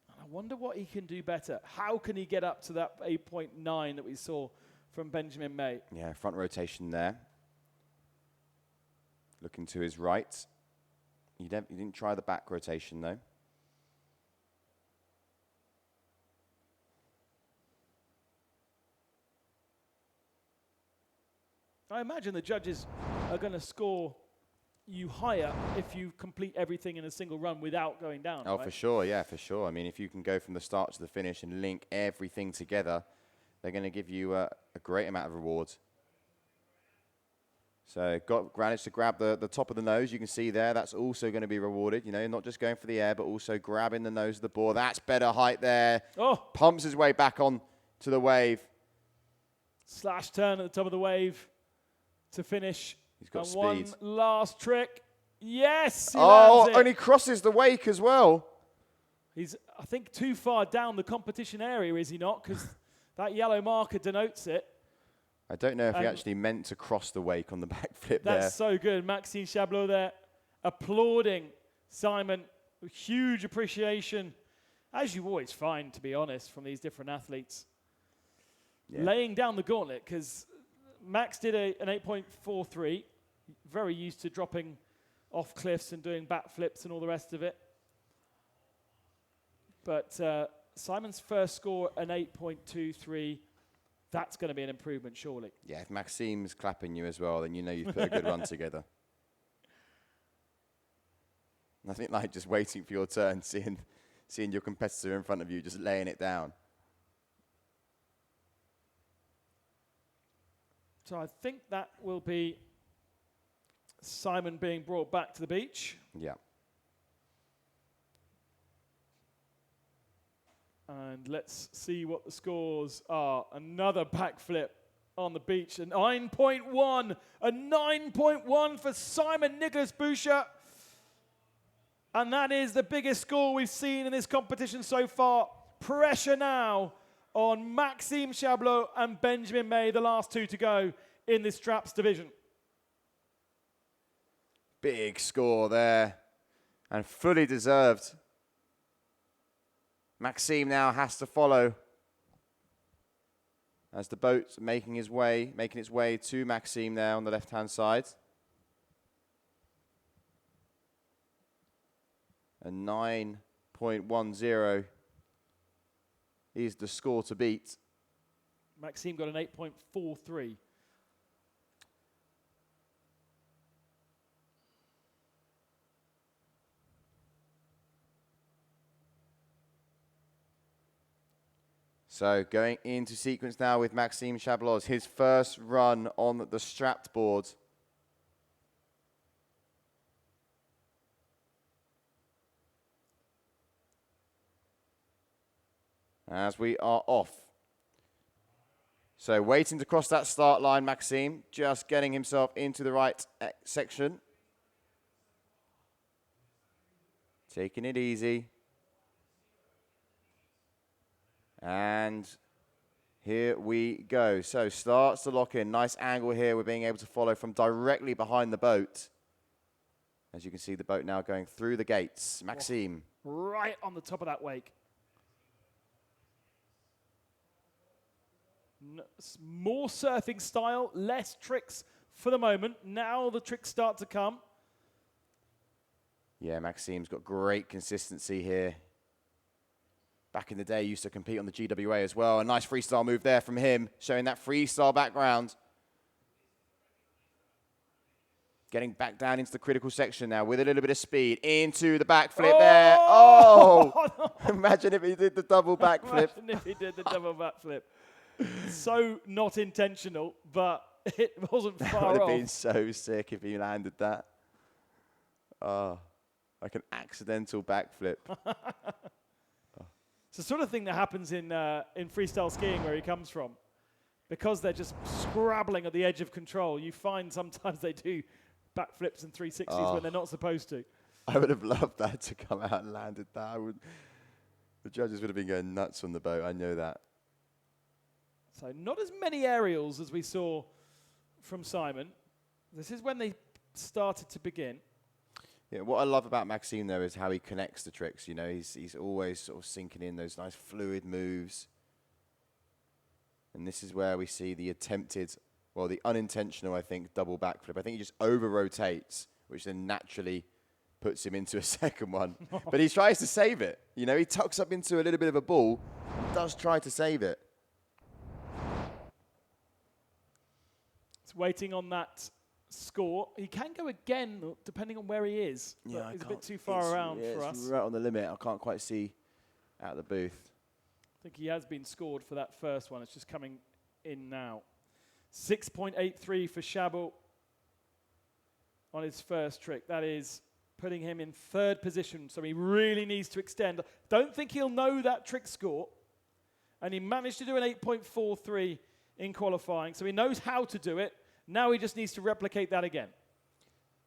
I wonder what he can do better. How can he get up to that 8.9 that we saw from Benjamin May?
Yeah, front rotation there. Looking to his right. He didn't try the back rotation, though.
I imagine the judges are going to score you higher if you complete everything in a single run without going down.
Oh,
right?
for sure, yeah, for sure. I mean, if you can go from the start to the finish and link everything together, they're going to give you a great amount of rewards. So managed to grab the top of the nose. You can see there, that's also going to be rewarded. You know, not just going for the air, but also grabbing the nose of the board. That's better height there.
Oh!
Pumps his way back on to the wave.
Slash turn at the top of the wave to finish.
He's got
and one
speed.
last trick. Yes! He
Oh,
lands it.
and he crosses the wake as well.
He's, I think, too far down the competition area, is he not? Because that yellow marker denotes it.
I don't know if he actually meant to cross the wake on the backflip there.
That's so good. Maxime Chablot there applauding Simon. Huge appreciation, as you always find, to be honest, from these different athletes.
Yeah.
Laying down the gauntlet, because Max did an 8.43. Very used to dropping off cliffs and doing backflips and all the rest of it. But Simon's first score, an 8.23. That's going to be an improvement, surely.
Yeah, if Maxime's clapping you as well, then you know you've put a good run together. Nothing like just waiting for your turn, seeing your competitor in front of you, just laying it down.
So I think that will be Simon being brought back to the beach.
Yeah.
And let's see what the scores are. Another backflip on the beach. A 9.1. A 9.1 for Simon Nicholas Boucher. And that is the biggest score we've seen in this competition so far. Pressure now on Maxime Chablot and Benjamin May, the last two to go in this straps division.
Big score there. And fully deserved. Maxime now has to follow as the boat's making its way to Maxime there on the left-hand side. A 9.10 is the score to beat.
Maxime got an 8.43.
So going into sequence now with Maxime Chablot, his first run on the strapped board. As we are off. So waiting to cross that start line, Maxime, just getting himself into the right section. Taking it easy. And here we go. So starts to lock in. Nice angle here. We're being able to follow from directly behind the boat. As you can see, the boat now going through the gates. Maxime.
Right on the top of that wake. More surfing style, less tricks for the moment. Now the tricks start to come.
Yeah, Maxime's got great consistency here. Back in the day, used to compete on the GWA as well. A nice freestyle move there from him, showing that freestyle background. Getting back down into the critical section now with a little bit of speed. Into the backflip there. Oh! Imagine if he did the double backflip.
Imagine if he did the double backflip. So not intentional, but it wasn't far off.
That would have been so sick if he landed that. Oh, like an accidental backflip.
It's the sort of thing that happens in freestyle skiing where he comes from. Because they're just scrabbling at the edge of control, you find sometimes they do backflips and 360s when they're not supposed to.
I would have loved that to come out and landed that. The judges would have been going nuts on the boat, I know that.
So not as many aerials as we saw from Simon. This is when they started to begin.
Yeah, what I love about Maxime, though, is how he connects the tricks. You know, he's always sort of sinking in those nice fluid moves. And this is where we see the attempted, well, the unintentional, I think, double backflip. I think he just over-rotates, which then naturally puts him into a second one. But he tries to save it. You know, he tucks up into a little bit of a ball, does try to save it.
It's waiting on that score. He can go again, depending on where he is.
Yeah,
but he's a bit too far around for us.
Right on the limit. I can't quite see out of the booth.
I think he has been scored for that first one. It's just coming in now. 6.83 for Chablot on his first trick. That is putting him in third position, so he really needs to extend. Don't think he'll know that trick score. And he managed to do an 8.43 in qualifying, so he knows how to do it. Now he just needs to replicate that again.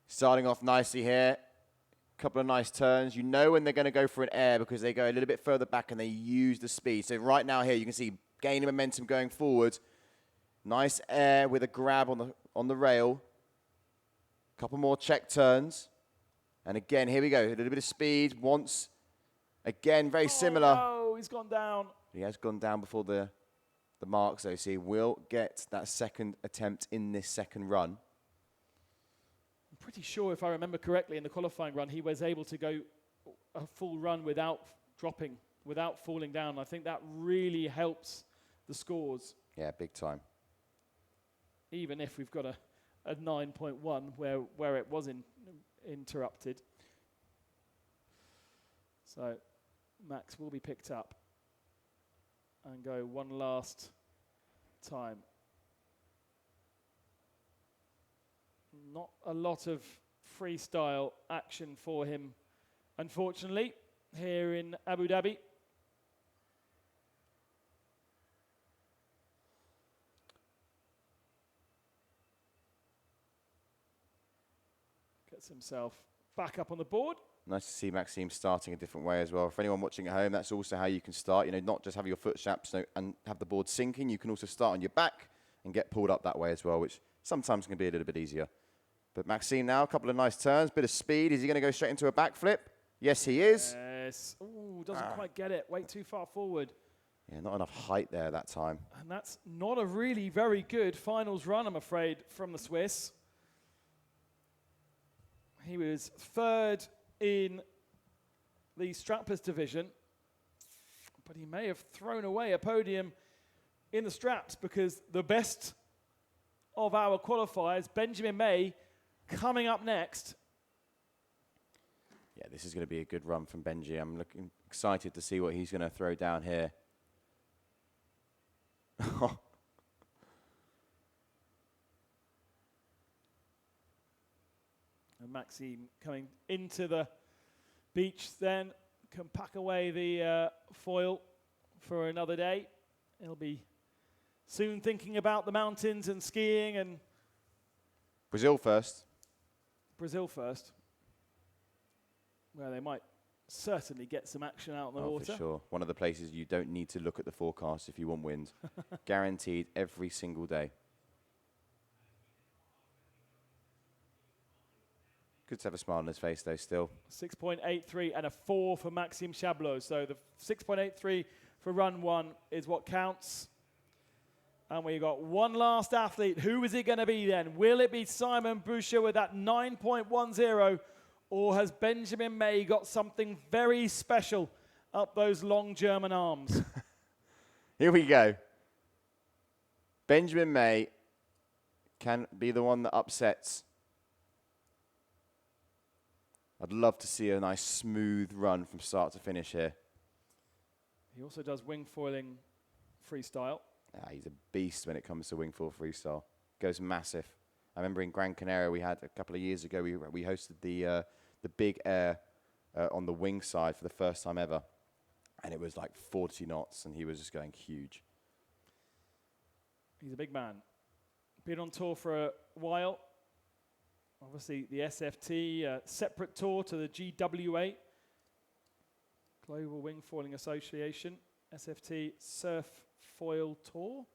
Starting off nicely here. Couple of nice turns. You know when they're going to go for an air because they go a little bit further back and they use the speed. So right now here you can see gaining momentum going forward. Nice air with a grab on the rail. Couple more check turns. And again, here we go. A little bit of speed. Once. Again, very similar.
Oh, he's gone down.
He has gone down before the marks, though. So he will get that second attempt in this second run.
I'm pretty sure, if I remember correctly, in the qualifying run, he was able to go a full run without dropping, without falling down. I think that really helps the scores.
Yeah, big time.
Even if we've got a 9.1 where it was interrupted. So Max will be picked up and go one last time. Not a lot of freestyle action for him, unfortunately, here in Abu Dhabi. Gets himself back up on the board.
Nice to see Maxime starting a different way as well. For anyone watching at home, that's also how you can start. You know, not just have your foot straps and have the board sinking. You can also start on your back and get pulled up that way as well, which sometimes can be a little bit easier. But Maxime now, a couple of nice turns, bit of speed. Is he going to go straight into a backflip? Yes, he is.
Yes. Ooh, doesn't quite get it. Way too far forward.
Yeah, not enough height there that time.
And that's not a really very good finals run, I'm afraid, from the Swiss. He was third in the strapless division, but he may have thrown away a podium in the straps because the best of our qualifiers, Benjamin May, coming up next.
Yeah, this is going to be a good run from Benji. I'm looking excited to see what he's going to throw down here.
And Maxime coming into the beach then can pack away the foil for another day. He'll be soon thinking about the mountains and skiing and
Brazil first.
Brazil first, where they might certainly get some action out on the water.
For sure. One of the places you don't need to look at the forecast if you want wind. Guaranteed every single day. Good to have a smile on his face, though, still.
6.83 and a 4 for Maxime Chablot. So the 6.83 for run one is what counts. And we got one last athlete. Who is it going to be then? Will it be Simon Boucher with that 9.10? Or has Benjamin May got something very special up those long German arms?
Here we go. Benjamin May can be the one that upsets. I'd love to see a nice smooth run from start to finish here.
He also does wingfoiling freestyle.
He's a beast when it comes to wingfoil freestyle. Goes massive. I remember in Gran Canaria we had a couple of years ago, we hosted the big air on the wing side for the first time ever. And it was like 40 knots and he was just going huge.
He's a big man. Been on tour for a while. Obviously, the SFT, separate tour to the GWA, Global Wingfoiling Association, SFT Surf Foil Tour.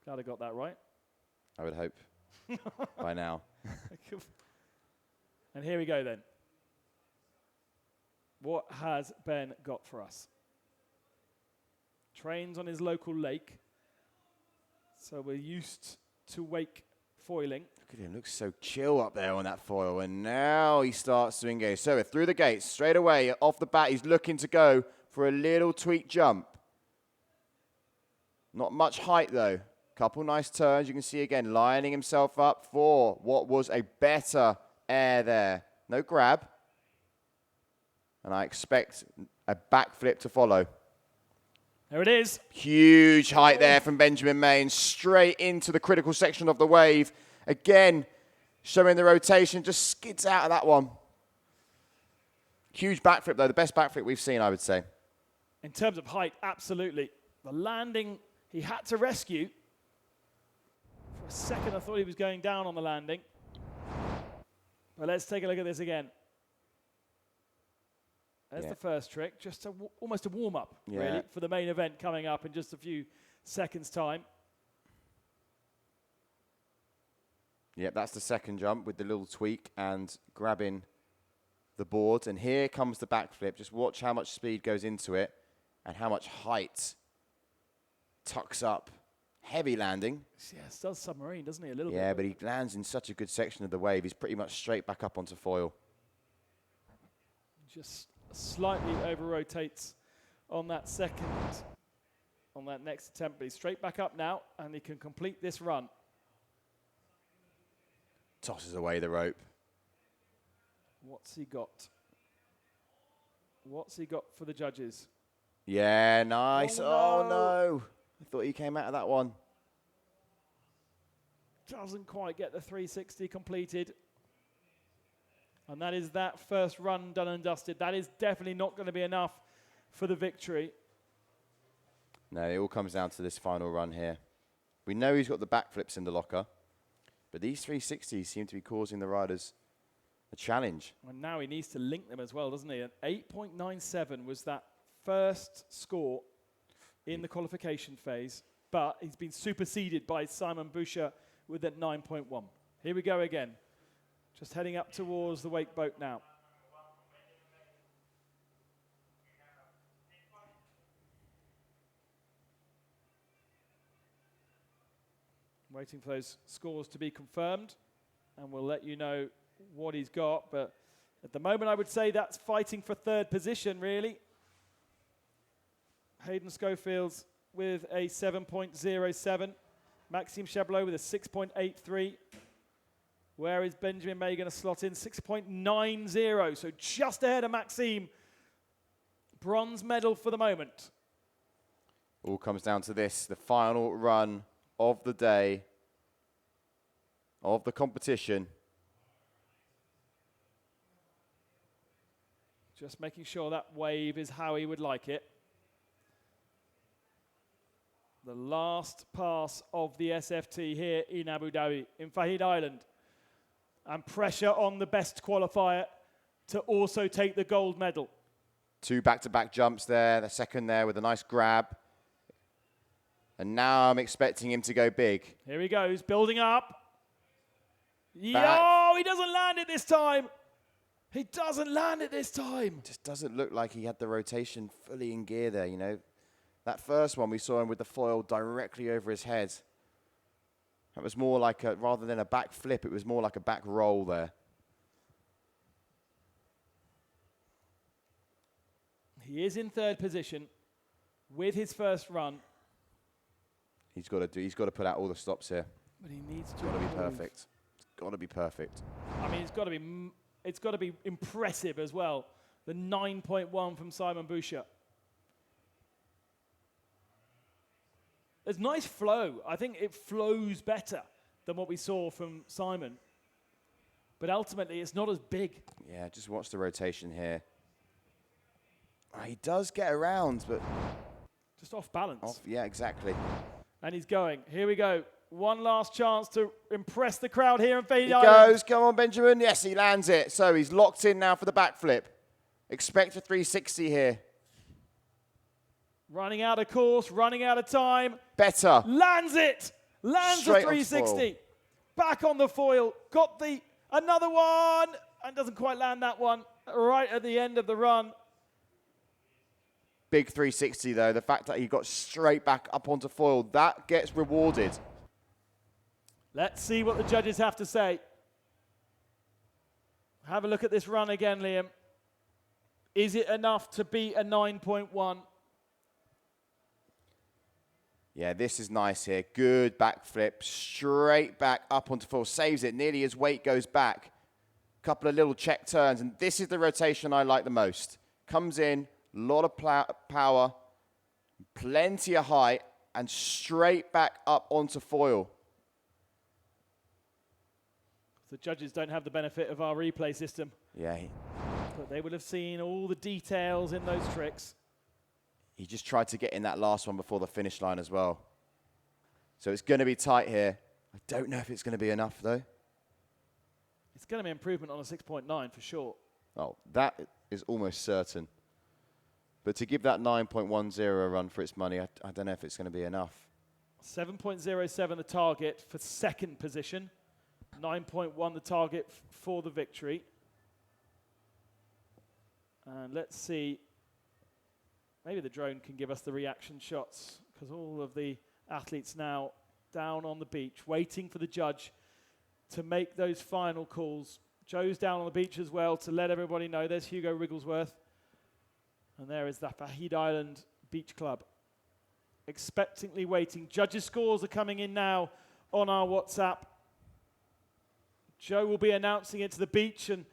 Glad I got that right.
I would hope by now.
And here we go then. What has Ben got for us? Trains on his local lake. So we're used to wake foiling.
Look at him, looks so chill up there on that foil, and now he starts to engage. So through the gates, straight away, off the bat, he's looking to go for a little tweak jump. Not much height, though. Couple nice turns. You can see, again, lining himself up for what was a better air there. No grab. And I expect a backflip to follow.
There it is.
Huge height there from Benjamin May, and straight into the critical section of the wave. Again, showing the rotation, just skids out of that one. Huge backflip, though. The best backflip we've seen, I would say.
In terms of height, absolutely. The landing, he had to rescue. For a second, I thought he was going down on the landing. But let's take a look at this again. There's the first trick, just almost a warm-up, really, for the main event coming up in just a few seconds' time.
Yep, that's the second jump with the little tweak and grabbing the board. And here comes the backflip. Just watch how much speed goes into it and how much height tucks up. Heavy landing.
Yes, does submarine, doesn't he, a little bit?
Yeah, but he lands in such a good section of the wave. He's pretty much straight back up onto foil.
Just slightly over-rotates on that next attempt. But he's straight back up now, and he can complete this run.
Tosses away the rope.
What's he got? What's he got for the judges?
Yeah, nice.
Oh,
no. I thought he came out of that one.
Doesn't quite get the 360 completed. And that is that first run done and dusted. That is definitely not going to be enough for the victory.
No, it all comes down to this final run here. We know he's got the backflips in the locker, but these 360s seem to be causing the riders a challenge.
And now he needs to link them as well, doesn't he? An 8.97 was that first score in the qualification phase, but he's been superseded by Simon Boucher with a 9.1. Here we go again. Just heading up towards the wake boat now. Waiting for those scores to be confirmed, and we'll let you know what he's got. But at the moment, I would say that's fighting for third position, really. Hayden Schofield's with a 7.07. Maxime Chablot with a 6.83. Where is Benjamin May going to slot in? 6.90, so just ahead of Maxime. Bronze medal for the moment.
All comes down to this, the final run of the day, of the competition.
Just making sure that wave is how he would like it. The last pass of the SFT here in Abu Dhabi, in Fahid Island. And pressure on the best qualifier to also take the gold medal.
2 back-to-back jumps there, the second there with a nice grab. And now I'm expecting him to go big.
Here he goes, building up.
Back.
Oh, he doesn't land it this time. He doesn't land it this time.
Just doesn't look like he had the rotation fully in gear there, you know. That first one, we saw him with the foil directly over his head. That was more like a, rather than a back flip, it was more like a back roll there.
He is in third position with his first run.
He's got to put out all the stops here.
But he needs to.
It's got to be perfect. It's got to be perfect.
I mean, it's got to be impressive as well. The 9.1 from Simon Boucher. There's nice flow. I think it flows better than what we saw from Simon. But ultimately, it's not as big.
Yeah, just watch the rotation here. He does get around, but...
Just off balance.
Yeah, exactly.
And he's going. Here we go. One last chance to impress the crowd here in Fahid
He
Island.
goes. Come on, Benjamin. Yes, he lands it. So he's locked in now for the backflip. Expect a 360 here.
Running out of course, running out of time.
Better.
Lands it. Lands
Straight
the 360. Back on the foil. Got the another one. And doesn't quite land that one. Right at the end of the run.
Big 360, though. The fact that he got straight back up onto foil, that gets rewarded.
Let's see what the judges have to say. Have a look at this run again, Liam. Is it enough to beat a 9.1?
Yeah, this is nice here. Good backflip. Straight back up onto foil. Saves it. Nearly his weight goes back. Couple of little check turns. And this is the rotation I like the most. Comes in. A lot of power. Plenty of height. And straight back up onto foil.
The judges don't have the benefit of our replay system.
Yeah.
But they would have seen all the details in those tricks.
He just tried to get in that last one before the finish line as well. So it's going to be tight here. I don't know if it's going to be enough, though.
It's going to be improvement on a 6.9 for sure.
Oh, that is almost certain. But to give that 9.10 a run for its money, I don't know if it's going to be enough.
7.07 the target for second position. 9.1 the target for the victory. And let's see. Maybe the drone can give us the reaction shots, because all of the athletes now down on the beach waiting for the judge to make those final calls. Joe's down on the beach as well to let everybody know. There's Hugo Wigglesworth. And there is the Fahid Island Beach Club. Expectantly waiting. Judges' scores are coming in now on our WhatsApp. Joe will be announcing it to the beach, and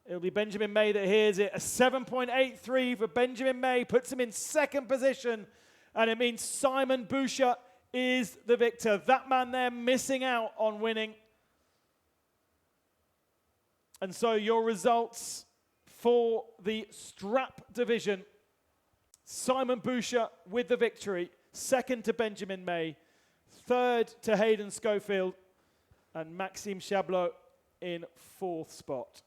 it'll be Benjamin May that hears it. A 7.83 for Benjamin May puts him in second position, and it means Simon Boucher is the victor. That man there missing out on winning. And so your results for the strap division: Simon Boucher with the victory, second to Benjamin May, third to Hayden Schofield, and Maxime Chablot in fourth spot.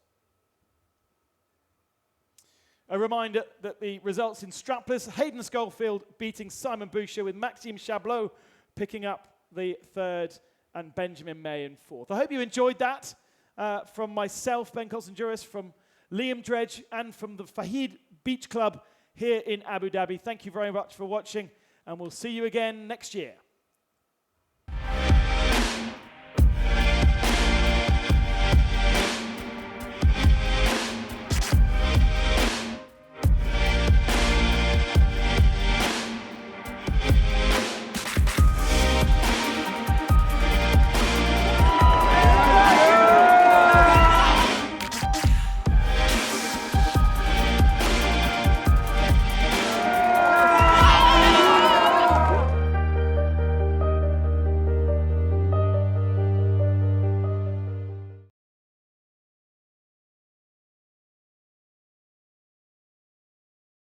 A reminder that the results in strapless: Hayden Schofield beating Simon Boucher, with Maxime Chablot picking up the third and Benjamin May in fourth. I hope you enjoyed that from myself, Ben Colson-Juris, from Liam Dredge, and from the Fahid Beach Club here in Abu Dhabi. Thank you very much for watching, and we'll see you again next year.